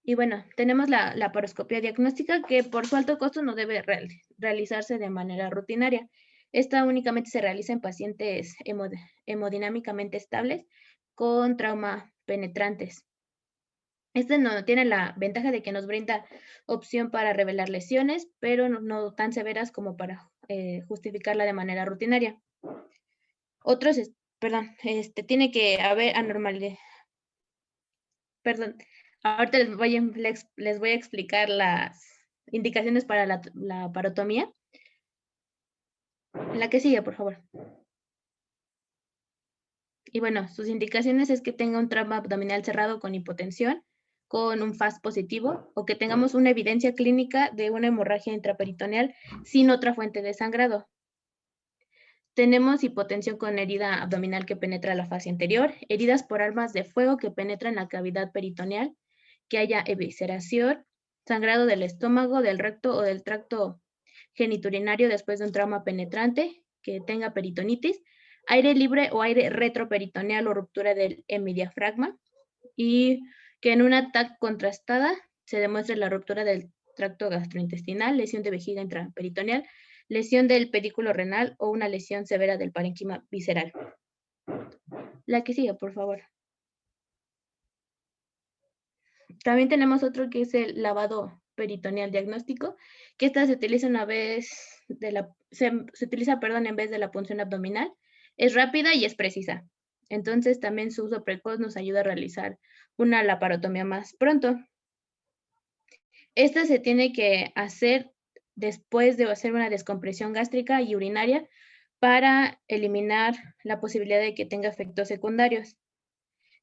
Y bueno, tenemos la laparoscopia diagnóstica, que por su alto costo no debe realizarse de manera rutinaria. Esta únicamente se realiza en pacientes hemodinámicamente estables con trauma penetrantes. Este no tiene la ventaja de que nos brinda opción para revelar lesiones, pero no tan severas como para justificarla de manera rutinaria. Otros, tiene que haber anormalidad. Perdón, ahorita les voy a explicar las indicaciones para la parotomía. La que sigue, por favor. Y bueno, sus indicaciones es que tenga un trauma abdominal cerrado con hipotensión, con un FAST positivo, o que tengamos una evidencia clínica de una hemorragia intraperitoneal sin otra fuente de sangrado. Tenemos hipotensión con herida abdominal que penetra la fascia anterior, heridas por armas de fuego que penetran la cavidad peritoneal, que haya evisceración, sangrado del estómago, del recto o del tracto geniturinario después de un trauma penetrante, que tenga peritonitis, aire libre o aire retroperitoneal o ruptura del hemidiafragma, y que en una TAC contrastada se demuestre la ruptura del tracto gastrointestinal, lesión de vejiga intraperitoneal, lesión del pedículo renal o una lesión severa del parénquima visceral. La que sigue, por favor. También tenemos otro que es el lavado peritoneal diagnóstico, que esta se utiliza en vez de la punción abdominal. Es rápida y es precisa. Entonces también su uso precoz nos ayuda a realizar una laparotomía más pronto. Esta se tiene que hacer después de hacer una descompresión gástrica y urinaria para eliminar la posibilidad de que tenga efectos secundarios.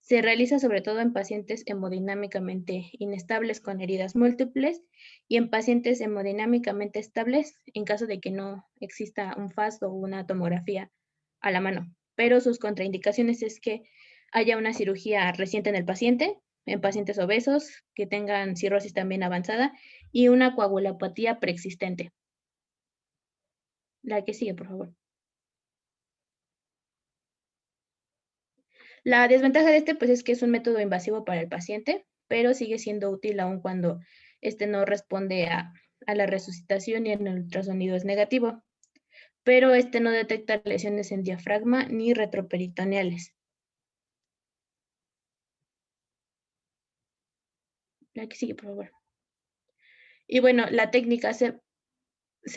Se realiza sobre todo en pacientes hemodinámicamente inestables con heridas múltiples y en pacientes hemodinámicamente estables en caso de que no exista un FAST o una tomografía a la mano. Pero sus contraindicaciones es que haya una cirugía reciente en el paciente, en pacientes obesos que tengan cirrosis también avanzada y una coagulopatía preexistente. La que sigue, por favor. La desventaja de pues es que es un método invasivo para el paciente, pero sigue siendo útil aun cuando no responde a la resucitación y en el ultrasonido es negativo. Pero no detecta lesiones en diafragma ni retroperitoneales. La que sigue, por favor. Y bueno, la técnica se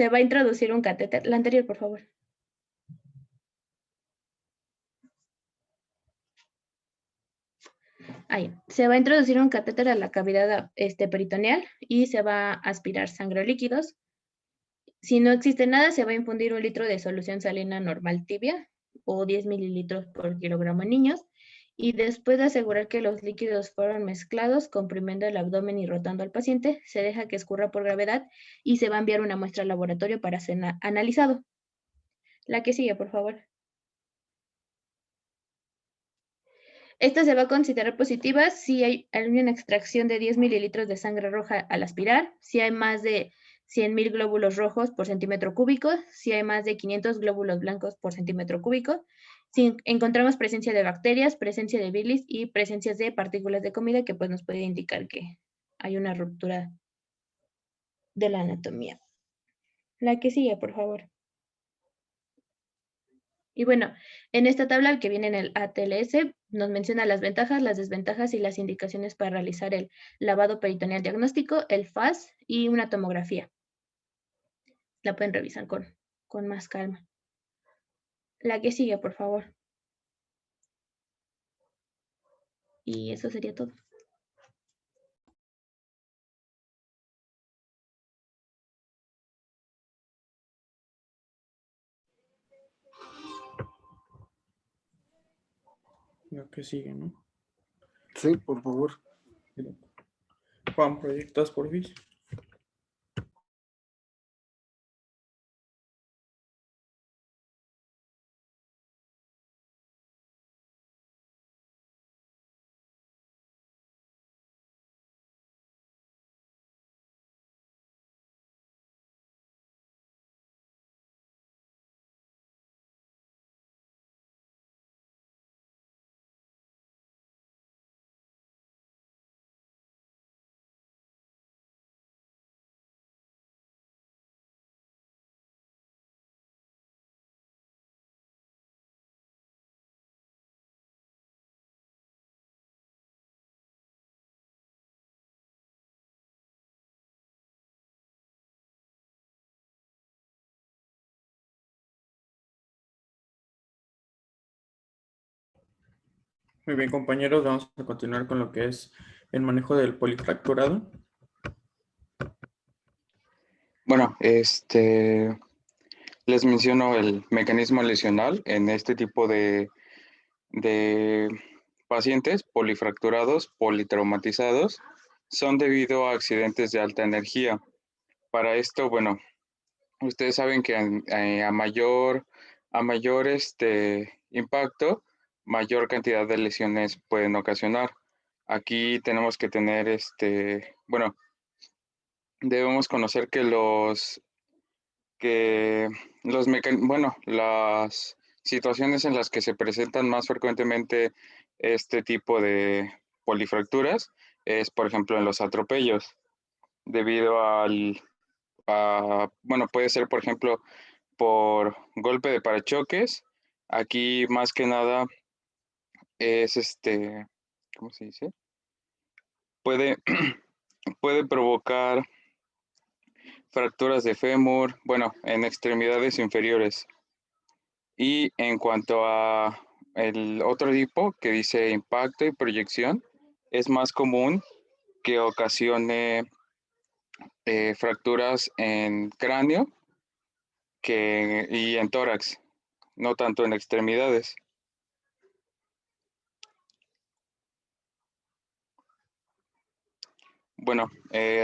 va a introducir un catéter. La anterior, por favor. Ahí. Se va a introducir un catéter a la cavidad peritoneal y se va a aspirar sangre o líquidos. Si no existe nada, se va a infundir 1 litro de solución salina normal tibia o 10 mililitros por kilogramo en niños. Y después de asegurar que los líquidos fueron mezclados, comprimiendo el abdomen y rotando al paciente, se deja que escurra por gravedad y se va a enviar una muestra al laboratorio para ser analizado. La que sigue, por favor. Esta se va a considerar positiva si hay una extracción de 10 mililitros de sangre roja al aspirar, si hay más de 100.000 glóbulos rojos por centímetro cúbico, si hay más de 500 glóbulos blancos por centímetro cúbico, si encontramos presencia de bacterias, presencia de bilis y presencias de partículas de comida que pues nos puede indicar que hay una ruptura de la anatomía. La que sigue, por favor. Y bueno, en esta tabla que viene en el ATLS nos menciona las ventajas, las desventajas y las indicaciones para realizar el lavado peritoneal diagnóstico, el FAS y una tomografía. La pueden revisar con más calma. La que sigue, por favor. Y eso sería todo. Lo que sigue, ¿no? Sí, por favor. Juan, ¿proyectas por fin? Muy bien, compañeros, vamos a continuar con lo que es el manejo del polifracturado. Bueno, les menciono el mecanismo lesional en este tipo de pacientes polifracturados, politraumatizados, son debido a accidentes de alta energía. Para esto, bueno, ustedes saben que a mayor impacto, mayor cantidad de lesiones pueden ocasionar. Aquí tenemos que tener, bueno, debemos conocer que las situaciones en las que se presentan más frecuentemente este tipo de polifracturas es, por ejemplo, en los atropellos, debido bueno, puede ser, por ejemplo, por golpe de parachoques. Aquí, más que nada, es ¿cómo se dice? Puede provocar fracturas de fémur, bueno, en extremidades inferiores. Y en cuanto a el otro tipo que dice impacto y proyección, es más común que ocasione fracturas en cráneo y en tórax, no tanto en extremidades. Bueno,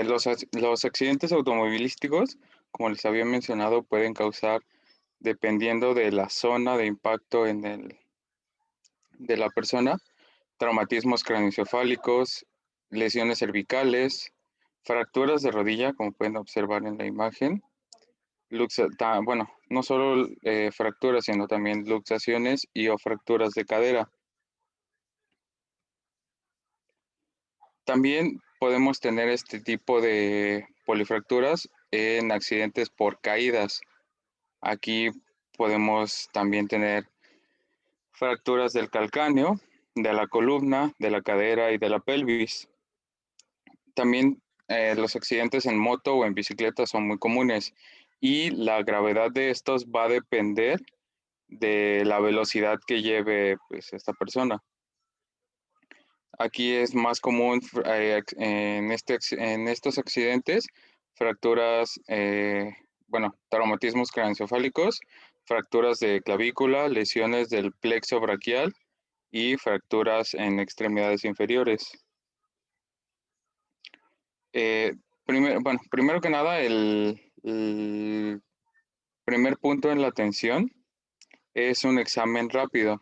los accidentes automovilísticos, como les había mencionado, pueden causar, dependiendo de la zona de impacto de la persona, traumatismos craneoencefálicos, lesiones cervicales, fracturas de rodilla, como pueden observar en la imagen. Bueno, no solo fracturas, sino también luxaciones o fracturas de cadera. También podemos tener este tipo de polifracturas en accidentes por caídas. Aquí podemos también tener fracturas del calcáneo, de la columna, de la cadera y de la pelvis. También los accidentes en moto o en bicicleta son muy comunes y la gravedad de estos va a depender de la velocidad que lleve pues, esta persona. Aquí es más común en estos accidentes fracturas, bueno, traumatismos craneoencefálicos, fracturas de clavícula, lesiones del plexo braquial y fracturas en extremidades inferiores. Primero que nada, el primer punto en la atención es un examen rápido.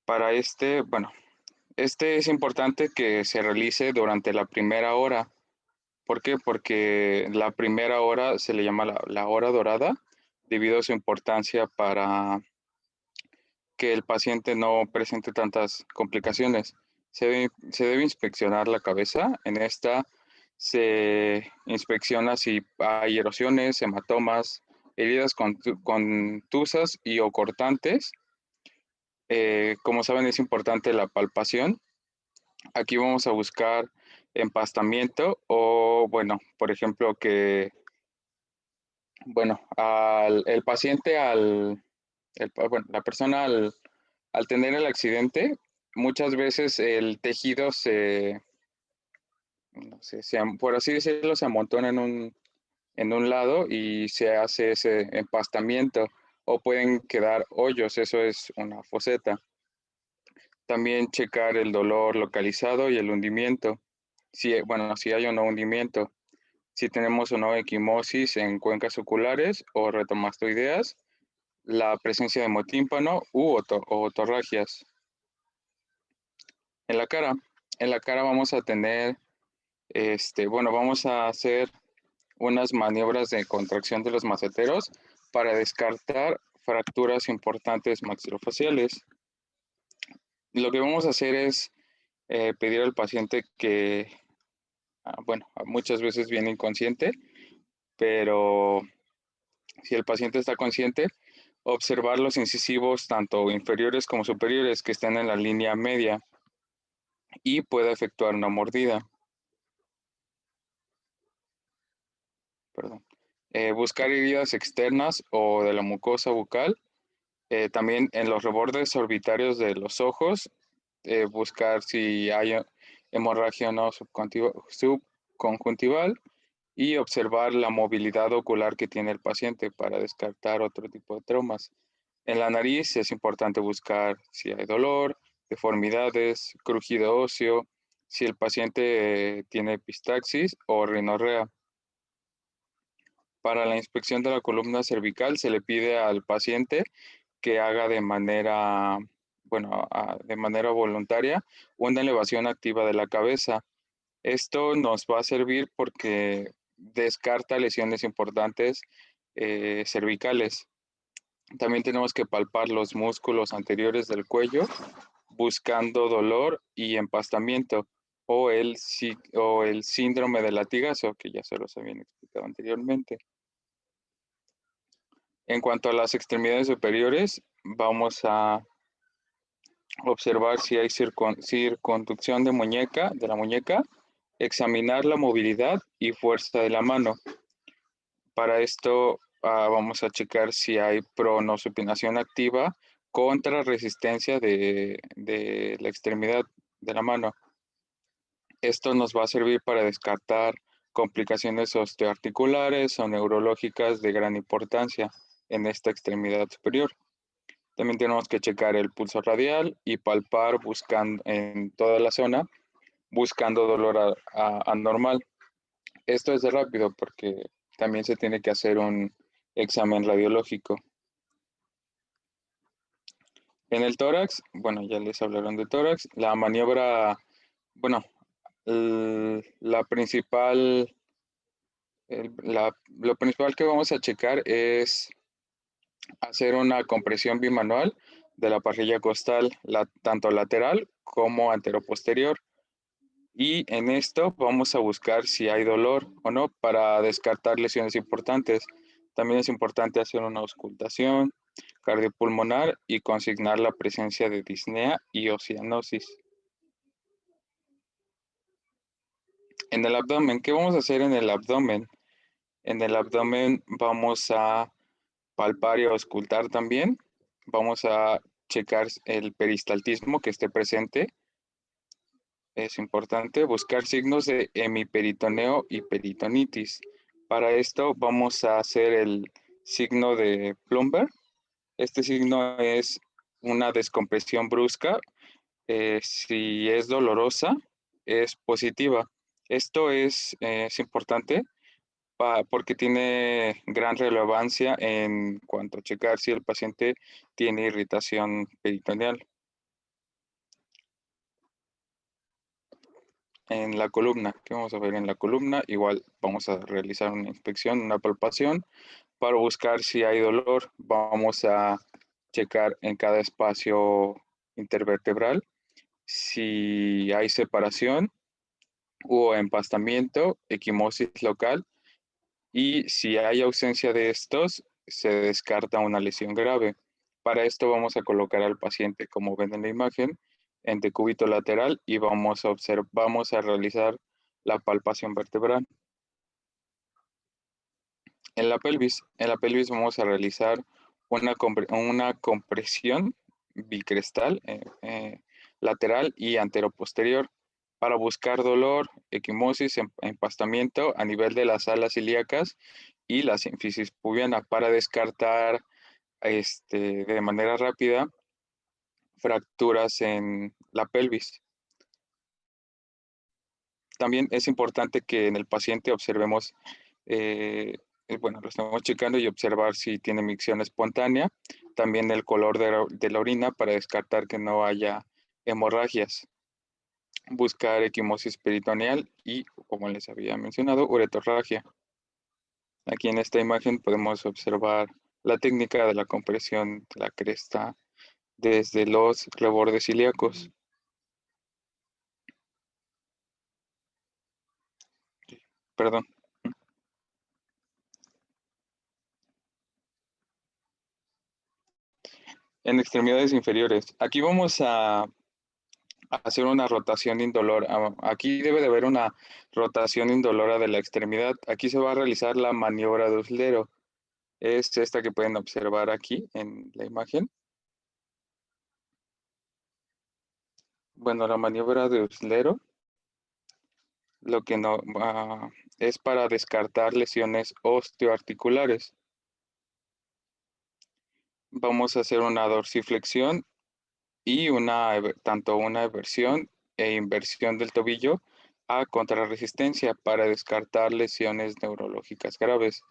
Para este es importante que se realice durante la primera hora. ¿Por qué? Porque la primera hora se le llama la hora dorada, debido a su importancia para que el paciente no presente tantas complicaciones. Se debe inspeccionar la cabeza. En esta se inspecciona si hay erosiones, hematomas, heridas contusas y o cortantes. Como saben, es importante la palpación. Aquí vamos a buscar empastamiento o, bueno, por ejemplo, que, bueno, el paciente, la persona al tener el accidente, muchas veces el tejido por así decirlo, se amontona en un lado y se hace ese empastamiento o pueden quedar hoyos, eso es una foseta. También checar el dolor localizado y el hundimiento, si hay o no hundimiento, si tenemos o no equimosis en cuencas oculares o retinomastoideas, la presencia de hemotímpano u otorragias. En la cara vamos a tener, vamos a hacer unas maniobras de contracción de los maceteros para descartar fracturas importantes maxilofaciales. Lo que vamos a hacer es pedir al paciente que, muchas veces viene inconsciente, pero si el paciente está consciente, observar los incisivos tanto inferiores como superiores que estén en la línea media y pueda efectuar una mordida. Buscar heridas externas o de la mucosa bucal. También en los rebordes orbitarios de los ojos, buscar si hay hemorragia o no subconjuntival y observar la movilidad ocular que tiene el paciente para descartar otro tipo de traumas. En la nariz es importante buscar si hay dolor, deformidades, crujido óseo, si el paciente tiene epistaxis o rinorrea. Para la inspección de la columna cervical se le pide al paciente que haga de manera voluntaria una elevación activa de la cabeza. Esto nos va a servir porque descarta lesiones importantes cervicales. También tenemos que palpar los músculos anteriores del cuello buscando dolor y empastamiento o el síndrome de latigazo, que ya se los habían explicado anteriormente. En cuanto a las extremidades superiores, vamos a observar si hay circunducción de la muñeca, examinar la movilidad y fuerza de la mano. Para esto vamos a checar si hay pronosupinación activa contra resistencia de la extremidad de la mano. Esto nos va a servir para descartar complicaciones osteoarticulares o neurológicas de gran importancia en esta extremidad superior. También tenemos que checar el pulso radial y palpar buscando en toda la zona, buscando dolor anormal. Esto es de rápido porque también se tiene que hacer un examen radiológico. En el tórax, ya les hablaron de tórax, la maniobra, lo principal que vamos a checar es hacer una compresión bimanual de la parrilla costal, tanto lateral como anteroposterior. Y en esto vamos a buscar si hay dolor o no para descartar lesiones importantes. También es importante hacer una auscultación cardiopulmonar y consignar la presencia de disnea y oceanosis. En el abdomen, ¿qué vamos a hacer en el abdomen? En el abdomen vamos a palpar y auscultar también. Vamos a checar el peristaltismo que esté presente. Es importante buscar signos de hemiperitoneo y peritonitis. Para esto vamos a hacer el signo de Plumber. Este signo es una descompresión brusca. Si es dolorosa, es positiva. Esto es importante porque tiene gran relevancia en cuanto a checar si el paciente tiene irritación peritoneal. En la columna, ¿qué vamos a ver en la columna? Igual vamos a realizar una inspección, una palpación para buscar si hay dolor. Vamos a checar en cada espacio intervertebral si hay separación o empastamiento, equimosis local, y si hay ausencia de estos, se descarta una lesión grave. Para esto vamos a colocar al paciente, como ven en la imagen, en decúbito lateral y vamos a realizar la palpación vertebral. En la pelvis vamos a realizar una compresión bicrestal lateral y anteroposterior para buscar dolor, equimosis, empastamiento a nivel de las alas ilíacas y la sínfisis pubiana para descartar de manera rápida fracturas en la pelvis. También es importante que en el paciente observemos, bueno, lo estamos checando y observar si tiene micción espontánea, también el color de la orina para descartar que no haya hemorragias. Buscar equimosis peritoneal y, como les había mencionado, uretorragia. Aquí en esta imagen podemos observar la técnica de la compresión de la cresta desde los rebordes ilíacos. Perdón. En extremidades inferiores. Aquí vamos a hacer una rotación indolora. Aquí debe de haber una rotación indolora de la extremidad. Aquí se va a realizar la maniobra de Uslero. Es esta que pueden observar aquí en la imagen. Bueno, la maniobra de Uslero lo que no es para descartar lesiones osteoarticulares. Vamos a hacer una dorsiflexión y tanto una eversión e inversión del tobillo a contrarresistencia para descartar lesiones neurológicas graves.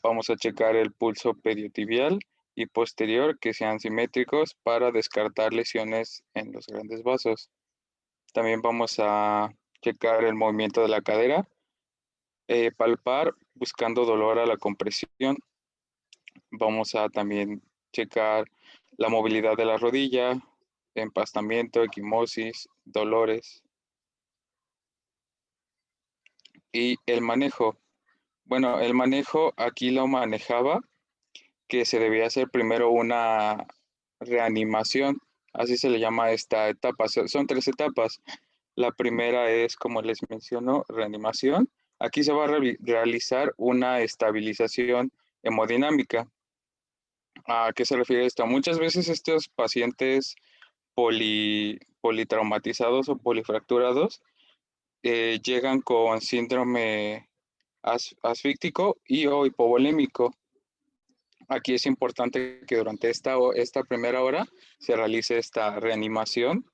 Vamos a checar el pulso pediotibial y posterior que sean simétricos para descartar lesiones en los grandes vasos. También vamos a checar el movimiento de la cadera, palpar buscando dolor a la compresión. Vamos a también checar la movilidad de la rodilla, empastamiento, equimosis, dolores. Y el manejo. Bueno, el manejo aquí lo manejaba que se debía hacer primero una reanimación, así se le llama esta etapa. Son 3 etapas. La primera es, como les menciono, reanimación. Aquí se va a realizar una estabilización hemodinámica. ¿A qué se refiere esto? Muchas veces estos pacientes politraumatizados o polifracturados llegan con síndrome asfíctico y o hipovolémico. Aquí es importante que durante esta primera hora se realice esta reanimación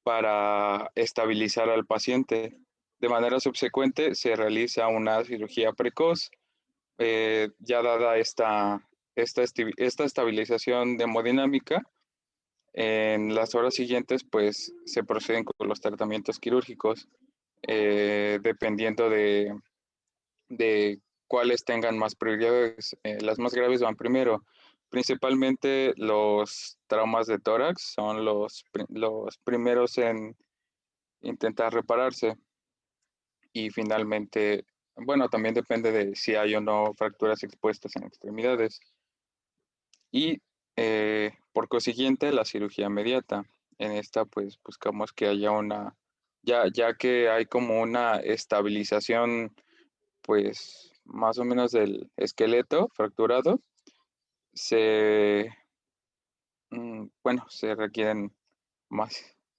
para estabilizar al paciente. De manera subsecuente se realiza una cirugía precoz. Ya dada esta estabilización hemodinámica, en las horas siguientes pues se proceden con los tratamientos quirúrgicos dependiendo de cuáles tengan más prioridades. Las más graves van primero. Principalmente los traumas de tórax son los primeros en intentar repararse. Y finalmente, bueno, también depende de si hay o no fracturas expuestas en extremidades. Y por consiguiente, la cirugía inmediata. En esta, pues, buscamos que haya una ya que hay como una estabilización, pues, más o menos del esqueleto fracturado, bueno, se requieren más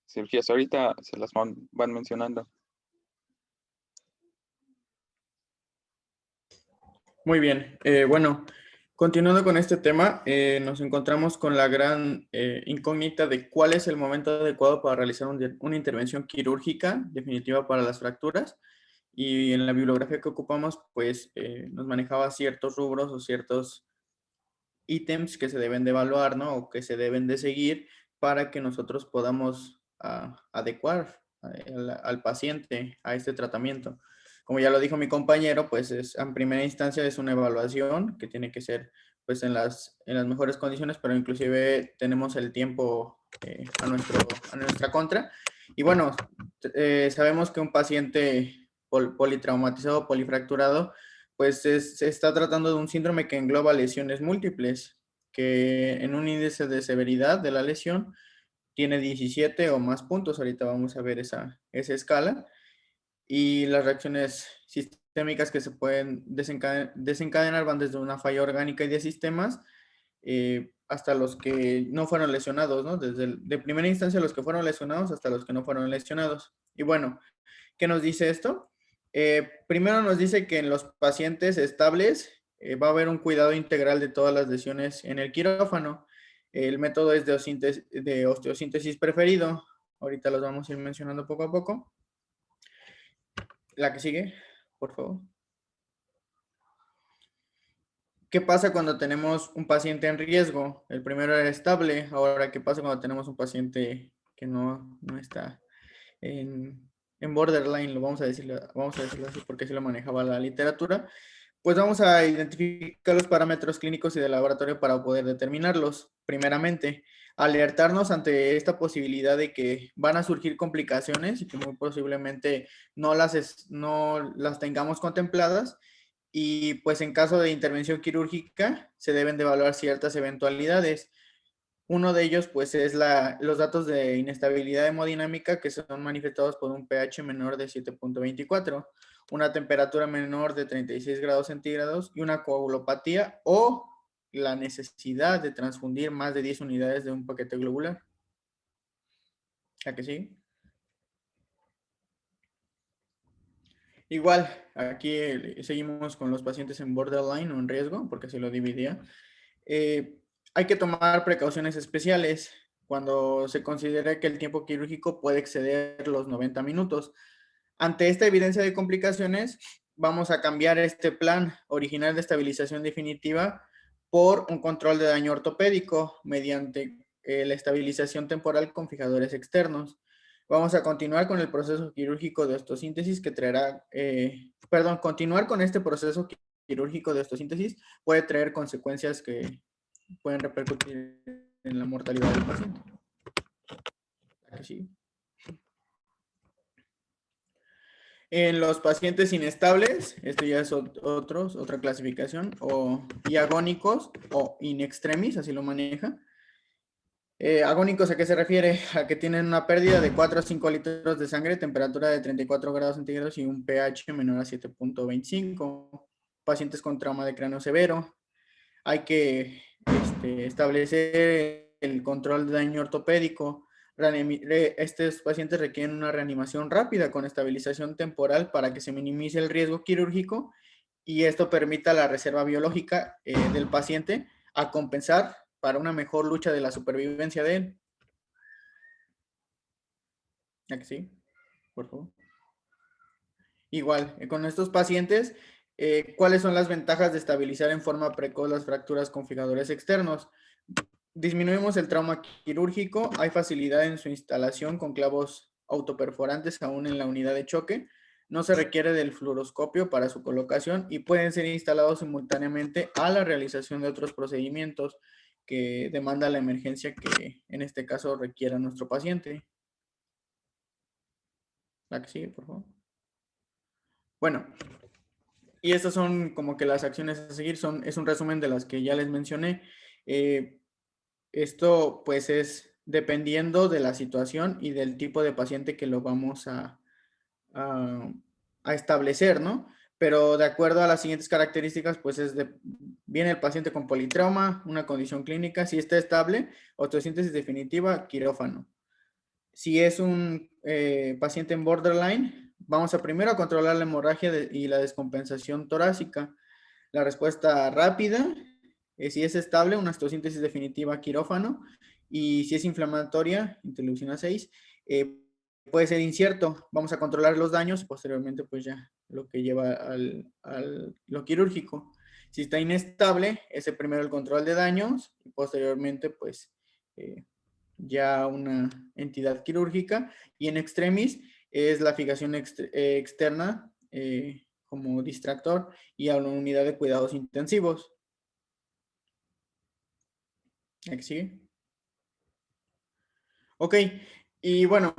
cirugías. Ahorita se las van mencionando. Muy bien. Bueno, continuando con este tema, nos encontramos con la gran incógnita de cuál es el momento adecuado para realizar una intervención quirúrgica definitiva para las fracturas. Y en la bibliografía que ocupamos, pues nos manejaba ciertos rubros o ciertos ítems que se deben de evaluar, ¿no? O que se deben de seguir para que nosotros podamos adecuar al paciente a este tratamiento. Como ya lo dijo mi compañero, pues en primera instancia es una evaluación que tiene que ser pues en las mejores condiciones, pero inclusive tenemos el tiempo a nuestra contra. Y bueno, sabemos que un paciente politraumatizado, polifracturado, pues se está tratando de un síndrome que engloba lesiones múltiples, que en un índice de severidad de la lesión tiene 17 o más puntos. Ahorita vamos a ver esa escala. Y las reacciones sistémicas que se pueden desencadenar van desde una falla orgánica y de sistemas hasta los que no fueron lesionados, ¿no? De primera instancia los que fueron lesionados hasta los que no fueron lesionados. Y bueno, ¿qué nos dice esto? Primero nos dice que en los pacientes estables va a haber un cuidado integral de todas las lesiones en el quirófano. El método es de osteosíntesis preferido. Ahorita los vamos a ir mencionando poco a poco. La que sigue, por favor. ¿Qué pasa cuando tenemos un paciente en riesgo? El primero era estable. Ahora, ¿qué pasa cuando tenemos un paciente que no está en borderline? Lo vamos a decirlo así porque así lo manejaba la literatura. Pues vamos a identificar los parámetros clínicos y de laboratorio para poder determinarlos. Primeramente, alertarnos ante esta posibilidad de que van a surgir complicaciones y que muy posiblemente no las tengamos contempladas. Y pues en caso de intervención quirúrgica se deben de evaluar ciertas eventualidades. Uno de ellos pues es los datos de inestabilidad hemodinámica que son manifestados por un pH menor de 7.24, una temperatura menor de 36 grados centígrados y una coagulopatía o la necesidad de transfundir más de 10 unidades de un paquete globular. ¿A que sí? Igual, aquí seguimos con los pacientes en borderline o en riesgo, porque se lo dividía. Hay que tomar precauciones especiales cuando se considera que el tiempo quirúrgico puede exceder los 90 minutos. Ante esta evidencia de complicaciones, vamos a cambiar este plan original de estabilización definitiva por un control de daño ortopédico mediante la estabilización temporal con fijadores externos. Vamos a continuar con el proceso quirúrgico de osteosíntesis que traerá, continuar con este proceso quirúrgico de osteosíntesis puede traer consecuencias que pueden repercutir en la mortalidad del paciente. Sí. En los pacientes inestables, esto ya es otra clasificación, y agónicos o in extremis, así lo maneja. Agónicos, ¿a qué se refiere? A que tienen una pérdida de 4 a 5 litros de sangre, temperatura de 34 grados centígrados y un pH menor a 7.25. Pacientes con trauma de cráneo severo. Hay que establecer el control de daño ortopédico. Estos pacientes requieren una reanimación rápida con estabilización temporal para que se minimice el riesgo quirúrgico y esto permita la reserva biológica del paciente a compensar para una mejor lucha de la supervivencia de él. ¿A que sí? Por favor. Igual, con estos pacientes, ¿cuáles son las ventajas de estabilizar en forma precoz las fracturas con fijadores externos? Disminuimos el trauma quirúrgico, hay facilidad en su instalación con clavos autoperforantes aún en la unidad de choque, no se requiere del fluoroscopio para su colocación y pueden ser instalados simultáneamente a la realización de otros procedimientos que demanda la emergencia que en este caso requiera nuestro paciente. La que sigue, por favor. Bueno, y estas son como que las acciones a seguir, es un resumen de las que ya les mencioné. Esto pues es dependiendo de la situación y del tipo de paciente que lo vamos a establecer, ¿no? Pero de acuerdo a las siguientes características, pues viene el paciente con politrauma, una condición clínica, si está estable, osteosíntesis definitiva, quirófano. Si es un paciente en borderline, vamos a primero a controlar la hemorragia y la descompensación torácica. La respuesta rápida, si es estable, una osteosíntesis definitiva, quirófano. Y si es inflamatoria, interleucina 6, puede ser incierto. Vamos a controlar los daños y posteriormente pues ya lo que lleva lo quirúrgico. Si está inestable, es primero el control de daños y posteriormente pues ya una entidad quirúrgica. Y en extremis es la fijación externa como distractor y a una unidad de cuidados intensivos. ¿Aquí sigue? Ok, y bueno,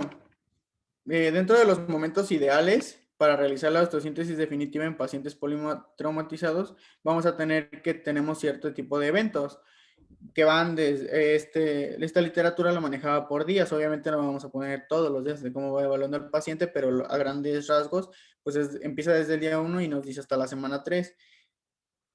dentro de los momentos ideales para realizar la osteosíntesis definitiva en pacientes politraumatizados, vamos a tener que tenemos cierto tipo de eventos que van desde esta literatura la manejaba por días. Obviamente no vamos a poner todos los días de cómo va evaluando el paciente, pero a grandes rasgos, pues empieza desde el día 1 y nos dice hasta la semana 3.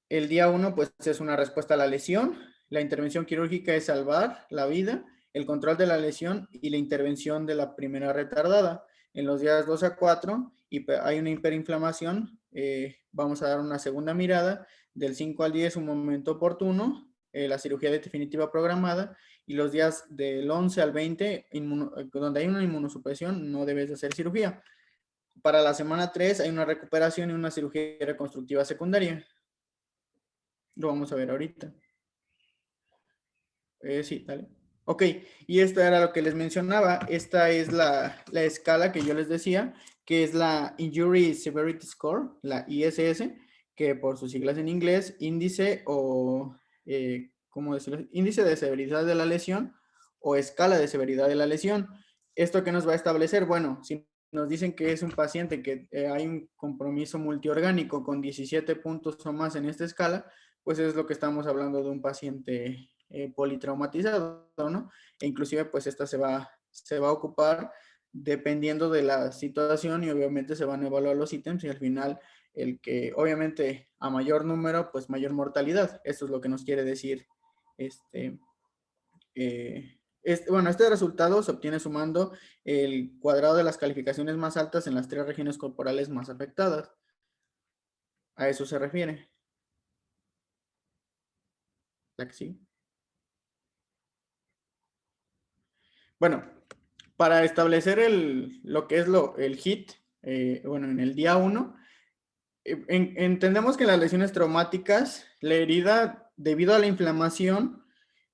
El día 1, pues es una respuesta a la lesión. La intervención quirúrgica es salvar la vida, el control de la lesión y la intervención de la primera retardada. En los días 2 a 4 hay una hiperinflamación, vamos a dar una segunda mirada. Del 5 al 10, un momento oportuno, la cirugía definitiva programada, y los días del 11 al 20, donde hay una inmunosupresión, no debes de hacer cirugía. Para la semana 3 hay una recuperación y una cirugía reconstructiva secundaria. Lo vamos a ver ahorita. Sí, dale. Ok, y esto era lo que les mencionaba. Esta es la escala que yo les decía, que es la Injury Severity Score, la ISS, que por sus siglas en inglés, índice o, ¿cómo decirlo? Índice de severidad de la lesión o escala de severidad de la lesión. ¿Esto qué nos va a establecer? Bueno, si nos dicen que es un paciente que hay un compromiso multiorgánico con 17 puntos o más en esta escala, pues es lo que estamos hablando de un paciente politraumatizado, ¿no? E inclusive pues esta se va a ocupar dependiendo de la situación y obviamente se van a evaluar los ítems y al final el que obviamente a mayor número pues mayor mortalidad. Esto es lo que nos quiere decir bueno, este resultado se obtiene sumando el cuadrado de las calificaciones más altas en las 3 regiones corporales más afectadas. A eso se refiere. ¿La que sí? Bueno, para establecer lo que es el HIT, bueno, en el día 1, entendemos que en las lesiones traumáticas, la herida, debido a la inflamación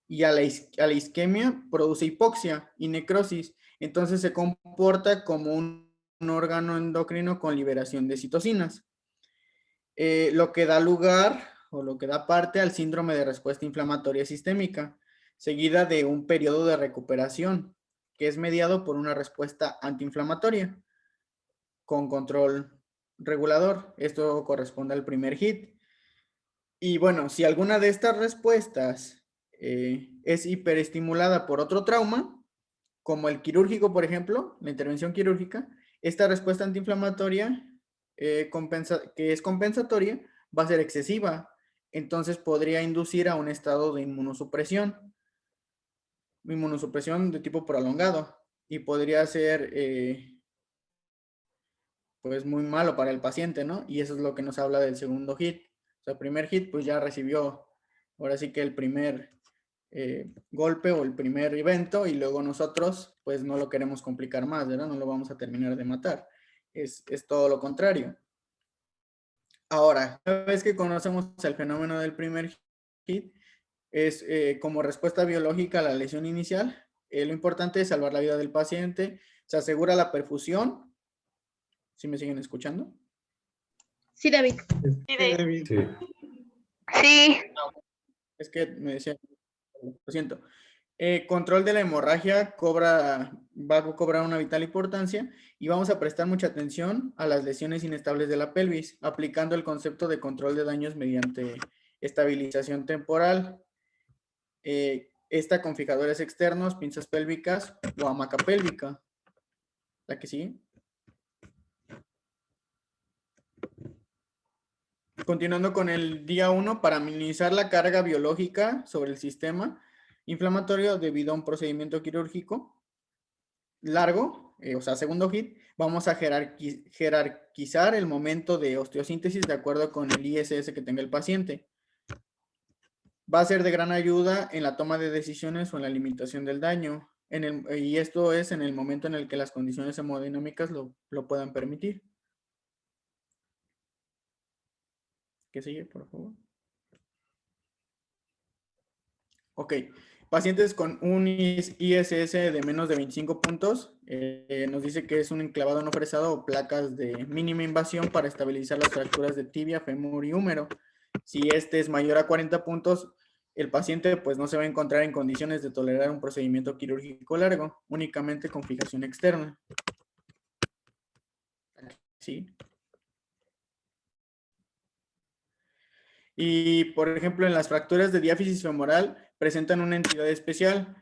y a la isquemia, produce hipoxia y necrosis. Entonces se comporta como un órgano endocrino con liberación de citocinas. Lo que da lugar o lo que da parte al síndrome de respuesta inflamatoria sistémica, seguida de un periodo de recuperación, que es mediado por una respuesta antiinflamatoria con control regulador. Esto corresponde al primer HIT. Y bueno, si alguna de estas respuestas es hiperestimulada por otro trauma, como el quirúrgico, por ejemplo, la intervención quirúrgica, esta respuesta antiinflamatoria que es compensatoria va a ser excesiva. Entonces podría inducir a un estado de inmunosupresión de tipo prolongado y podría ser pues muy malo para el paciente, ¿no? Y eso es lo que nos habla del segundo HIT. O sea, el primer HIT pues ya recibió ahora sí que el primer golpe o el primer evento y luego nosotros pues no lo queremos complicar más, ¿verdad? No lo vamos a terminar de matar. Es todo lo contrario. Ahora, una vez que conocemos el fenómeno del primer HIT, es como respuesta biológica a la lesión inicial, lo importante es salvar la vida del paciente, se asegura la perfusión. ¿Sí me siguen escuchando? Sí, David. Sí, David. Sí. Sí. Es que me decía, lo siento. Control de la hemorragia va a cobrar una vital importancia y vamos a prestar mucha atención a las lesiones inestables de la pelvis, aplicando el concepto de control de daños mediante estabilización temporal. esta con fijadores externos, pinzas pélvicas o hamaca pélvica. La que sigue. Continuando con el día 1, para minimizar la carga biológica sobre el sistema inflamatorio debido a un procedimiento quirúrgico largo, o sea, segundo HIT, vamos a jerarquizar el momento de osteosíntesis de acuerdo con el ISS que tenga el paciente. Va a ser de gran ayuda en la toma de decisiones o en la limitación del daño, y esto es en el momento en el que las condiciones hemodinámicas lo puedan permitir. ¿Qué sigue, por favor? Ok. Pacientes con un ISS de menos de 25 puntos, nos dice que es un enclavado no fresado o placas de mínima invasión para estabilizar las fracturas de tibia, fémur y húmero. Si este es mayor a 40 puntos, el paciente pues no se va a encontrar en condiciones de tolerar un procedimiento quirúrgico largo, únicamente con fijación externa. ¿Sí? Y, por ejemplo, en las fracturas de diáfisis femoral presentan una entidad especial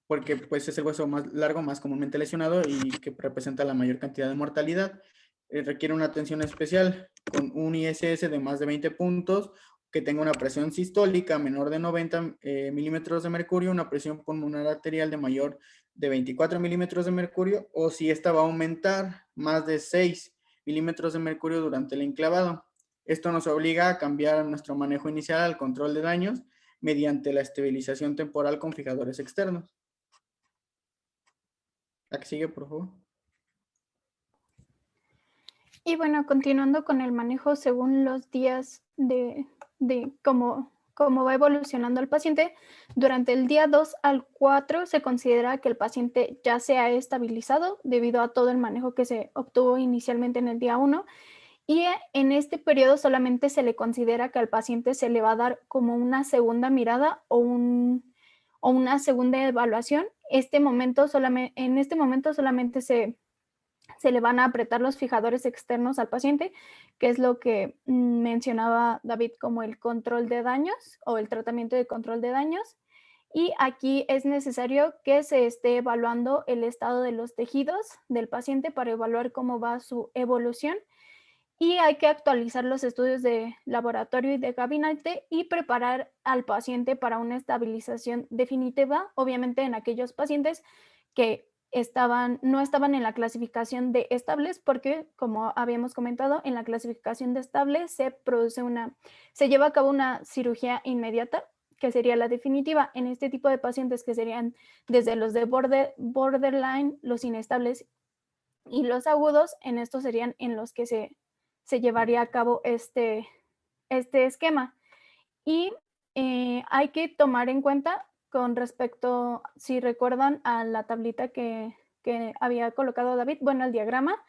porque pues, es el hueso más largo, más comúnmente lesionado y que representa la mayor cantidad de mortalidad. Requiere una atención especial con un ISS de más de 20 puntos, que tenga una presión sistólica menor de 90 milímetros de mercurio, una presión pulmonar arterial de mayor de 24 milímetros de mercurio, o si esta va a aumentar más de 6 milímetros de mercurio durante el enclavado. Esto nos obliga a cambiar nuestro manejo inicial al control de daños mediante la estabilización temporal con fijadores externos. La que sigue, por favor. Y bueno, continuando con el manejo según los días de cómo va evolucionando el paciente, durante el día 2 al 4 se considera que el paciente ya se ha estabilizado debido a todo el manejo que se obtuvo inicialmente en el día 1. Y en este periodo solamente se le considera que al paciente se le va a dar como una segunda mirada o una segunda evaluación. En este momento solamente se le van a apretar los fijadores externos al paciente, que es lo que mencionaba David como el control de daños o el tratamiento de control de daños. Y aquí es necesario que se esté evaluando el estado de los tejidos del paciente para evaluar cómo va su evolución. Y hay que actualizar los estudios de laboratorio y de gabinete y preparar al paciente para una estabilización definitiva, obviamente en aquellos pacientes que no estaban en la clasificación de estables, porque como habíamos comentado, en la clasificación de estables se lleva a cabo una cirugía inmediata, que sería la definitiva. En este tipo de pacientes, que serían desde los de borderline, los inestables y los agudos, en estos serían en los que se llevaría a cabo este esquema. Y hay que tomar en cuenta con respecto, si recuerdan, a la tablita que había colocado David, bueno, el diagrama,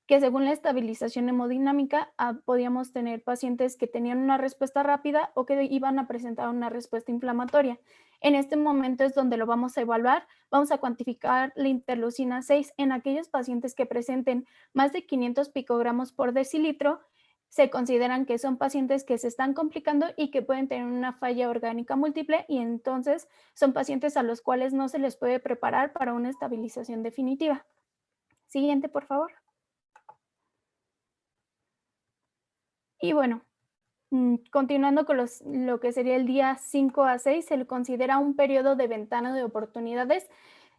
que según la estabilización hemodinámica podíamos tener pacientes que tenían una respuesta rápida o que iban a presentar una respuesta inflamatoria. En este momento es donde lo vamos a evaluar. Vamos a cuantificar la interleucina 6 en aquellos pacientes que presenten más de 500 picogramos por decilitro. Se consideran que son pacientes que se están complicando y que pueden tener una falla orgánica múltiple, y entonces son pacientes a los cuales no se les puede preparar para una estabilización definitiva. Siguiente, por favor. Y bueno, continuando con lo que sería el día 5 a 6, se le considera un periodo de ventana de oportunidades,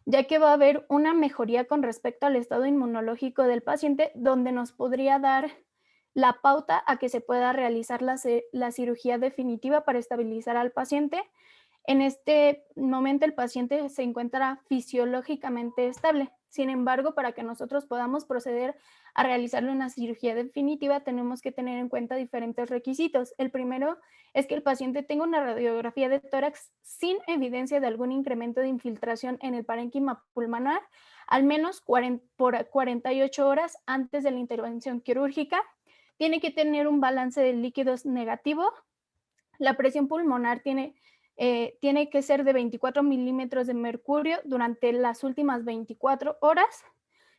ya que va a haber una mejoría con respecto al estado inmunológico del paciente, donde nos podría dar la pauta a que se pueda realizar la cirugía definitiva para estabilizar al paciente. En este momento el paciente se encuentra fisiológicamente estable. Sin embargo, para que nosotros podamos proceder a realizarle una cirugía definitiva, tenemos que tener en cuenta diferentes requisitos. El primero es que el paciente tenga una radiografía de tórax sin evidencia de algún incremento de infiltración en el parénquima pulmonar, al menos por 48 horas antes de la intervención quirúrgica. Tiene que tener un balance de líquidos negativo. La presión pulmonar tiene que ser de 24 milímetros de mercurio durante las últimas 24 horas.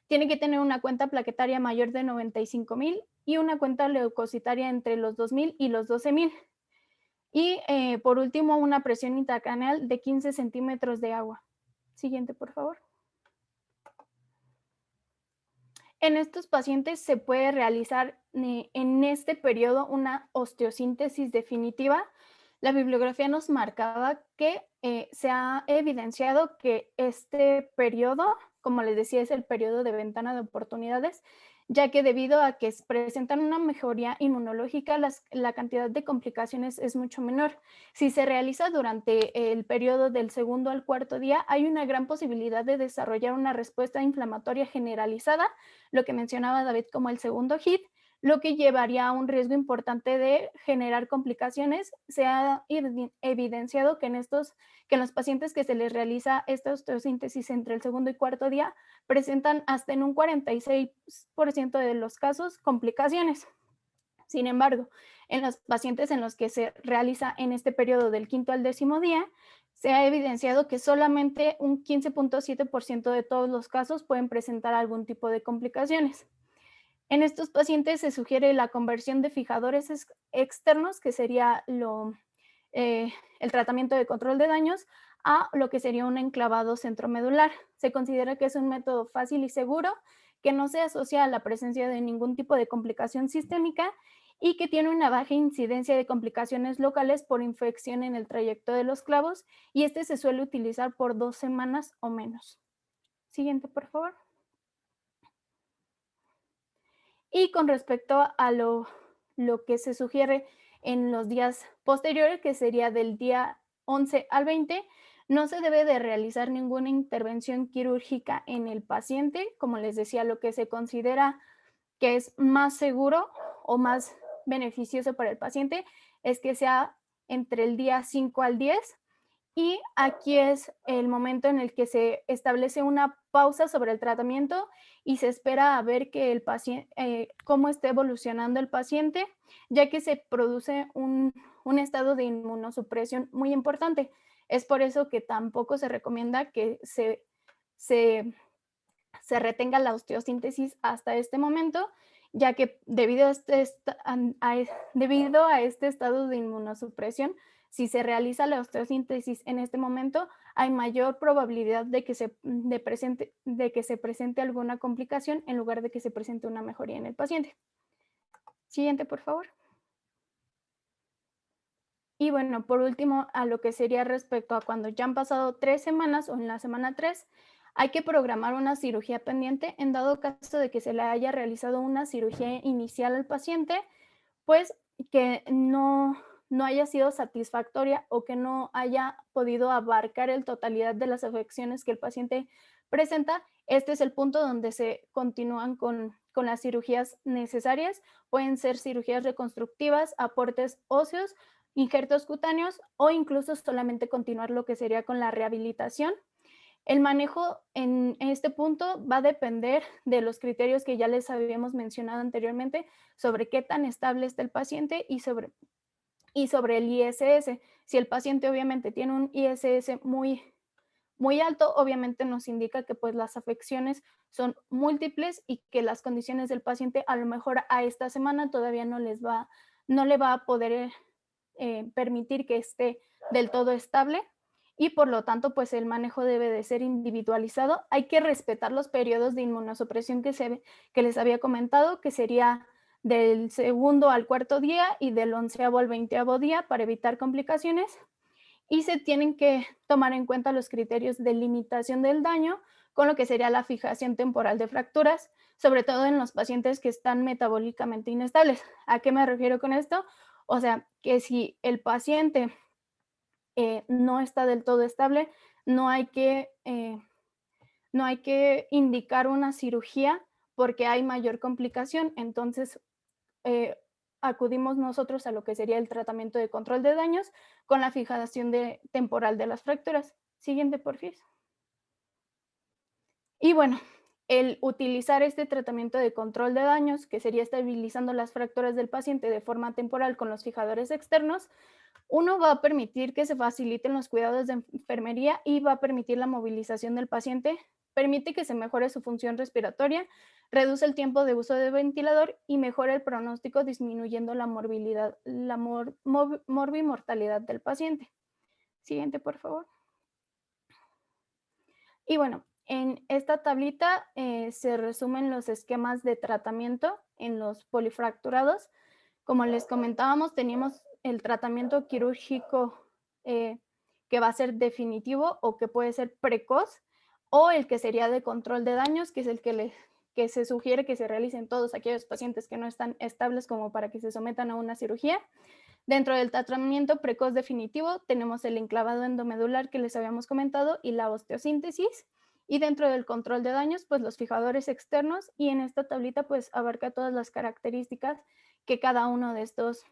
Tiene que tener una cuenta plaquetaria mayor de 95,000 y una cuenta leucocitaria entre los 2,000 y los 12,000. Y por último, una presión intracraneal de 15 centímetros de agua. Siguiente, por favor. En estos pacientes se puede realizar en este periodo una osteosíntesis definitiva. La bibliografía nos marcaba que se ha evidenciado que este periodo, como les decía, es el periodo de ventana de oportunidades, ya que debido a que presentan una mejoría inmunológica, la cantidad de complicaciones es mucho menor. Si se realiza durante el periodo del segundo al cuarto día, hay una gran posibilidad de desarrollar una respuesta inflamatoria generalizada, lo que mencionaba David como el segundo HIT, lo que llevaría a un riesgo importante de generar complicaciones. Se ha evidenciado que en los pacientes que se les realiza esta osteosíntesis entre el segundo y cuarto día presentan hasta en un 46% de los casos complicaciones. Sin embargo, en los pacientes en los que se realiza en este periodo del quinto al décimo día, se ha evidenciado que solamente un 15.7% de todos los casos pueden presentar algún tipo de complicaciones. En estos pacientes se sugiere la conversión de fijadores externos, que sería el tratamiento de control de daños, a lo que sería un enclavado centromedular. Se considera que es un método fácil y seguro, que no se asocia a la presencia de ningún tipo de complicación sistémica y que tiene una baja incidencia de complicaciones locales por infección en el trayecto de los clavos, y este se suele utilizar por 2 semanas o menos. Siguiente, por favor. Y con respecto a lo que se sugiere en los días posteriores, que sería del día 11 al 20, no se debe de realizar ninguna intervención quirúrgica en el paciente. Como les decía, lo que se considera que es más seguro o más beneficioso para el paciente es que sea entre el día 5 al 10. Y aquí es el momento en el que se establece una pausa sobre el tratamiento y se espera a ver que el paciente, cómo está evolucionando el paciente, ya que se produce un estado de inmunosupresión muy importante. Es por eso que tampoco se recomienda que se retenga la osteosíntesis hasta este momento, ya que debido a este estado de inmunosupresión, si se realiza la osteosíntesis en este momento, hay mayor probabilidad de que se presente alguna complicación en lugar de que se presente una mejoría en el paciente. Siguiente, por favor. Y bueno, por último, a lo que sería respecto a cuando ya han pasado 3 semanas o en la semana 3, hay que programar una cirugía pendiente en dado caso de que se le haya realizado una cirugía inicial al paciente, pues que no haya sido satisfactoria o que no haya podido abarcar la totalidad de las afecciones que el paciente presenta. Este es el punto donde se continúan con las cirugías necesarias. Pueden ser cirugías reconstructivas, aportes óseos, injertos cutáneos o incluso solamente continuar lo que sería con la rehabilitación. El manejo en este punto va a depender de los criterios que ya les habíamos mencionado anteriormente sobre qué tan estable está el paciente y sobre el ISS. Si el paciente obviamente tiene un ISS muy alto, obviamente nos indica que pues las afecciones son múltiples y que las condiciones del paciente a lo mejor a esta semana todavía no le va a poder permitir que esté del todo estable. Y por lo tanto, pues el manejo debe de ser individualizado. Hay que respetar los periodos de inmunosupresión que les había comentado, que sería del segundo al cuarto día y del 11º al 20º día para evitar complicaciones. Y se tienen que tomar en cuenta los criterios de limitación del daño con lo que sería la fijación temporal de fracturas, sobre todo en los pacientes que están metabólicamente inestables. ¿A qué me refiero con esto? O sea, que si el paciente no está del todo estable, no hay que indicar una cirugía porque hay mayor complicación. Entonces, acudimos nosotros a lo que sería el tratamiento de control de daños con la fijación temporal de las fracturas. Siguiente, porfis. Y bueno, el utilizar este tratamiento de control de daños, que sería estabilizando las fracturas del paciente de forma temporal con los fijadores externos, uno va a permitir que se faciliten los cuidados de enfermería y va a permitir la movilización del paciente, permite que se mejore su función respiratoria, reduce el tiempo de uso de ventilador y mejora el pronóstico disminuyendo la morbilidad, la morbimortalidad del paciente. Siguiente, por favor. Y bueno, en esta tablita se resumen los esquemas de tratamiento en los polifracturados. Como les comentábamos, teníamos el tratamiento quirúrgico que va a ser definitivo o que puede ser precoz, o el que sería de control de daños, que es el que se sugiere que se realicen todos aquellos pacientes que no están estables como para que se sometan a una cirugía. Dentro del tratamiento precoz definitivo tenemos el enclavado endomedular que les habíamos comentado y la osteosíntesis. Y dentro del control de daños, pues los fijadores externos, y en esta tablita pues abarca todas las características que cada uno de estos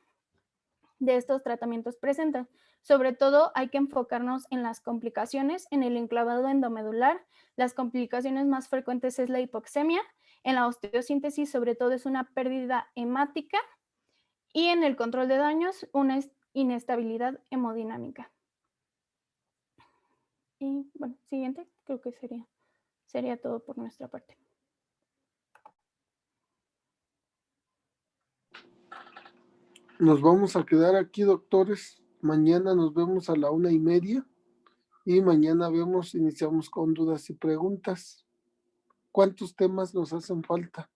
tratamientos presentan. Sobre todo hay que enfocarnos en las complicaciones. En el enclavado endomedular, las complicaciones más frecuentes es la hipoxemia. En la osteosíntesis, sobre todo, es una pérdida hemática. Y en el control de daños, una inestabilidad hemodinámica. Y bueno, siguiente, creo que sería todo por nuestra parte. Nos vamos a quedar aquí, doctores. Mañana nos vemos a la 1:30 y mañana iniciamos con dudas y preguntas. ¿Cuántos temas nos hacen falta?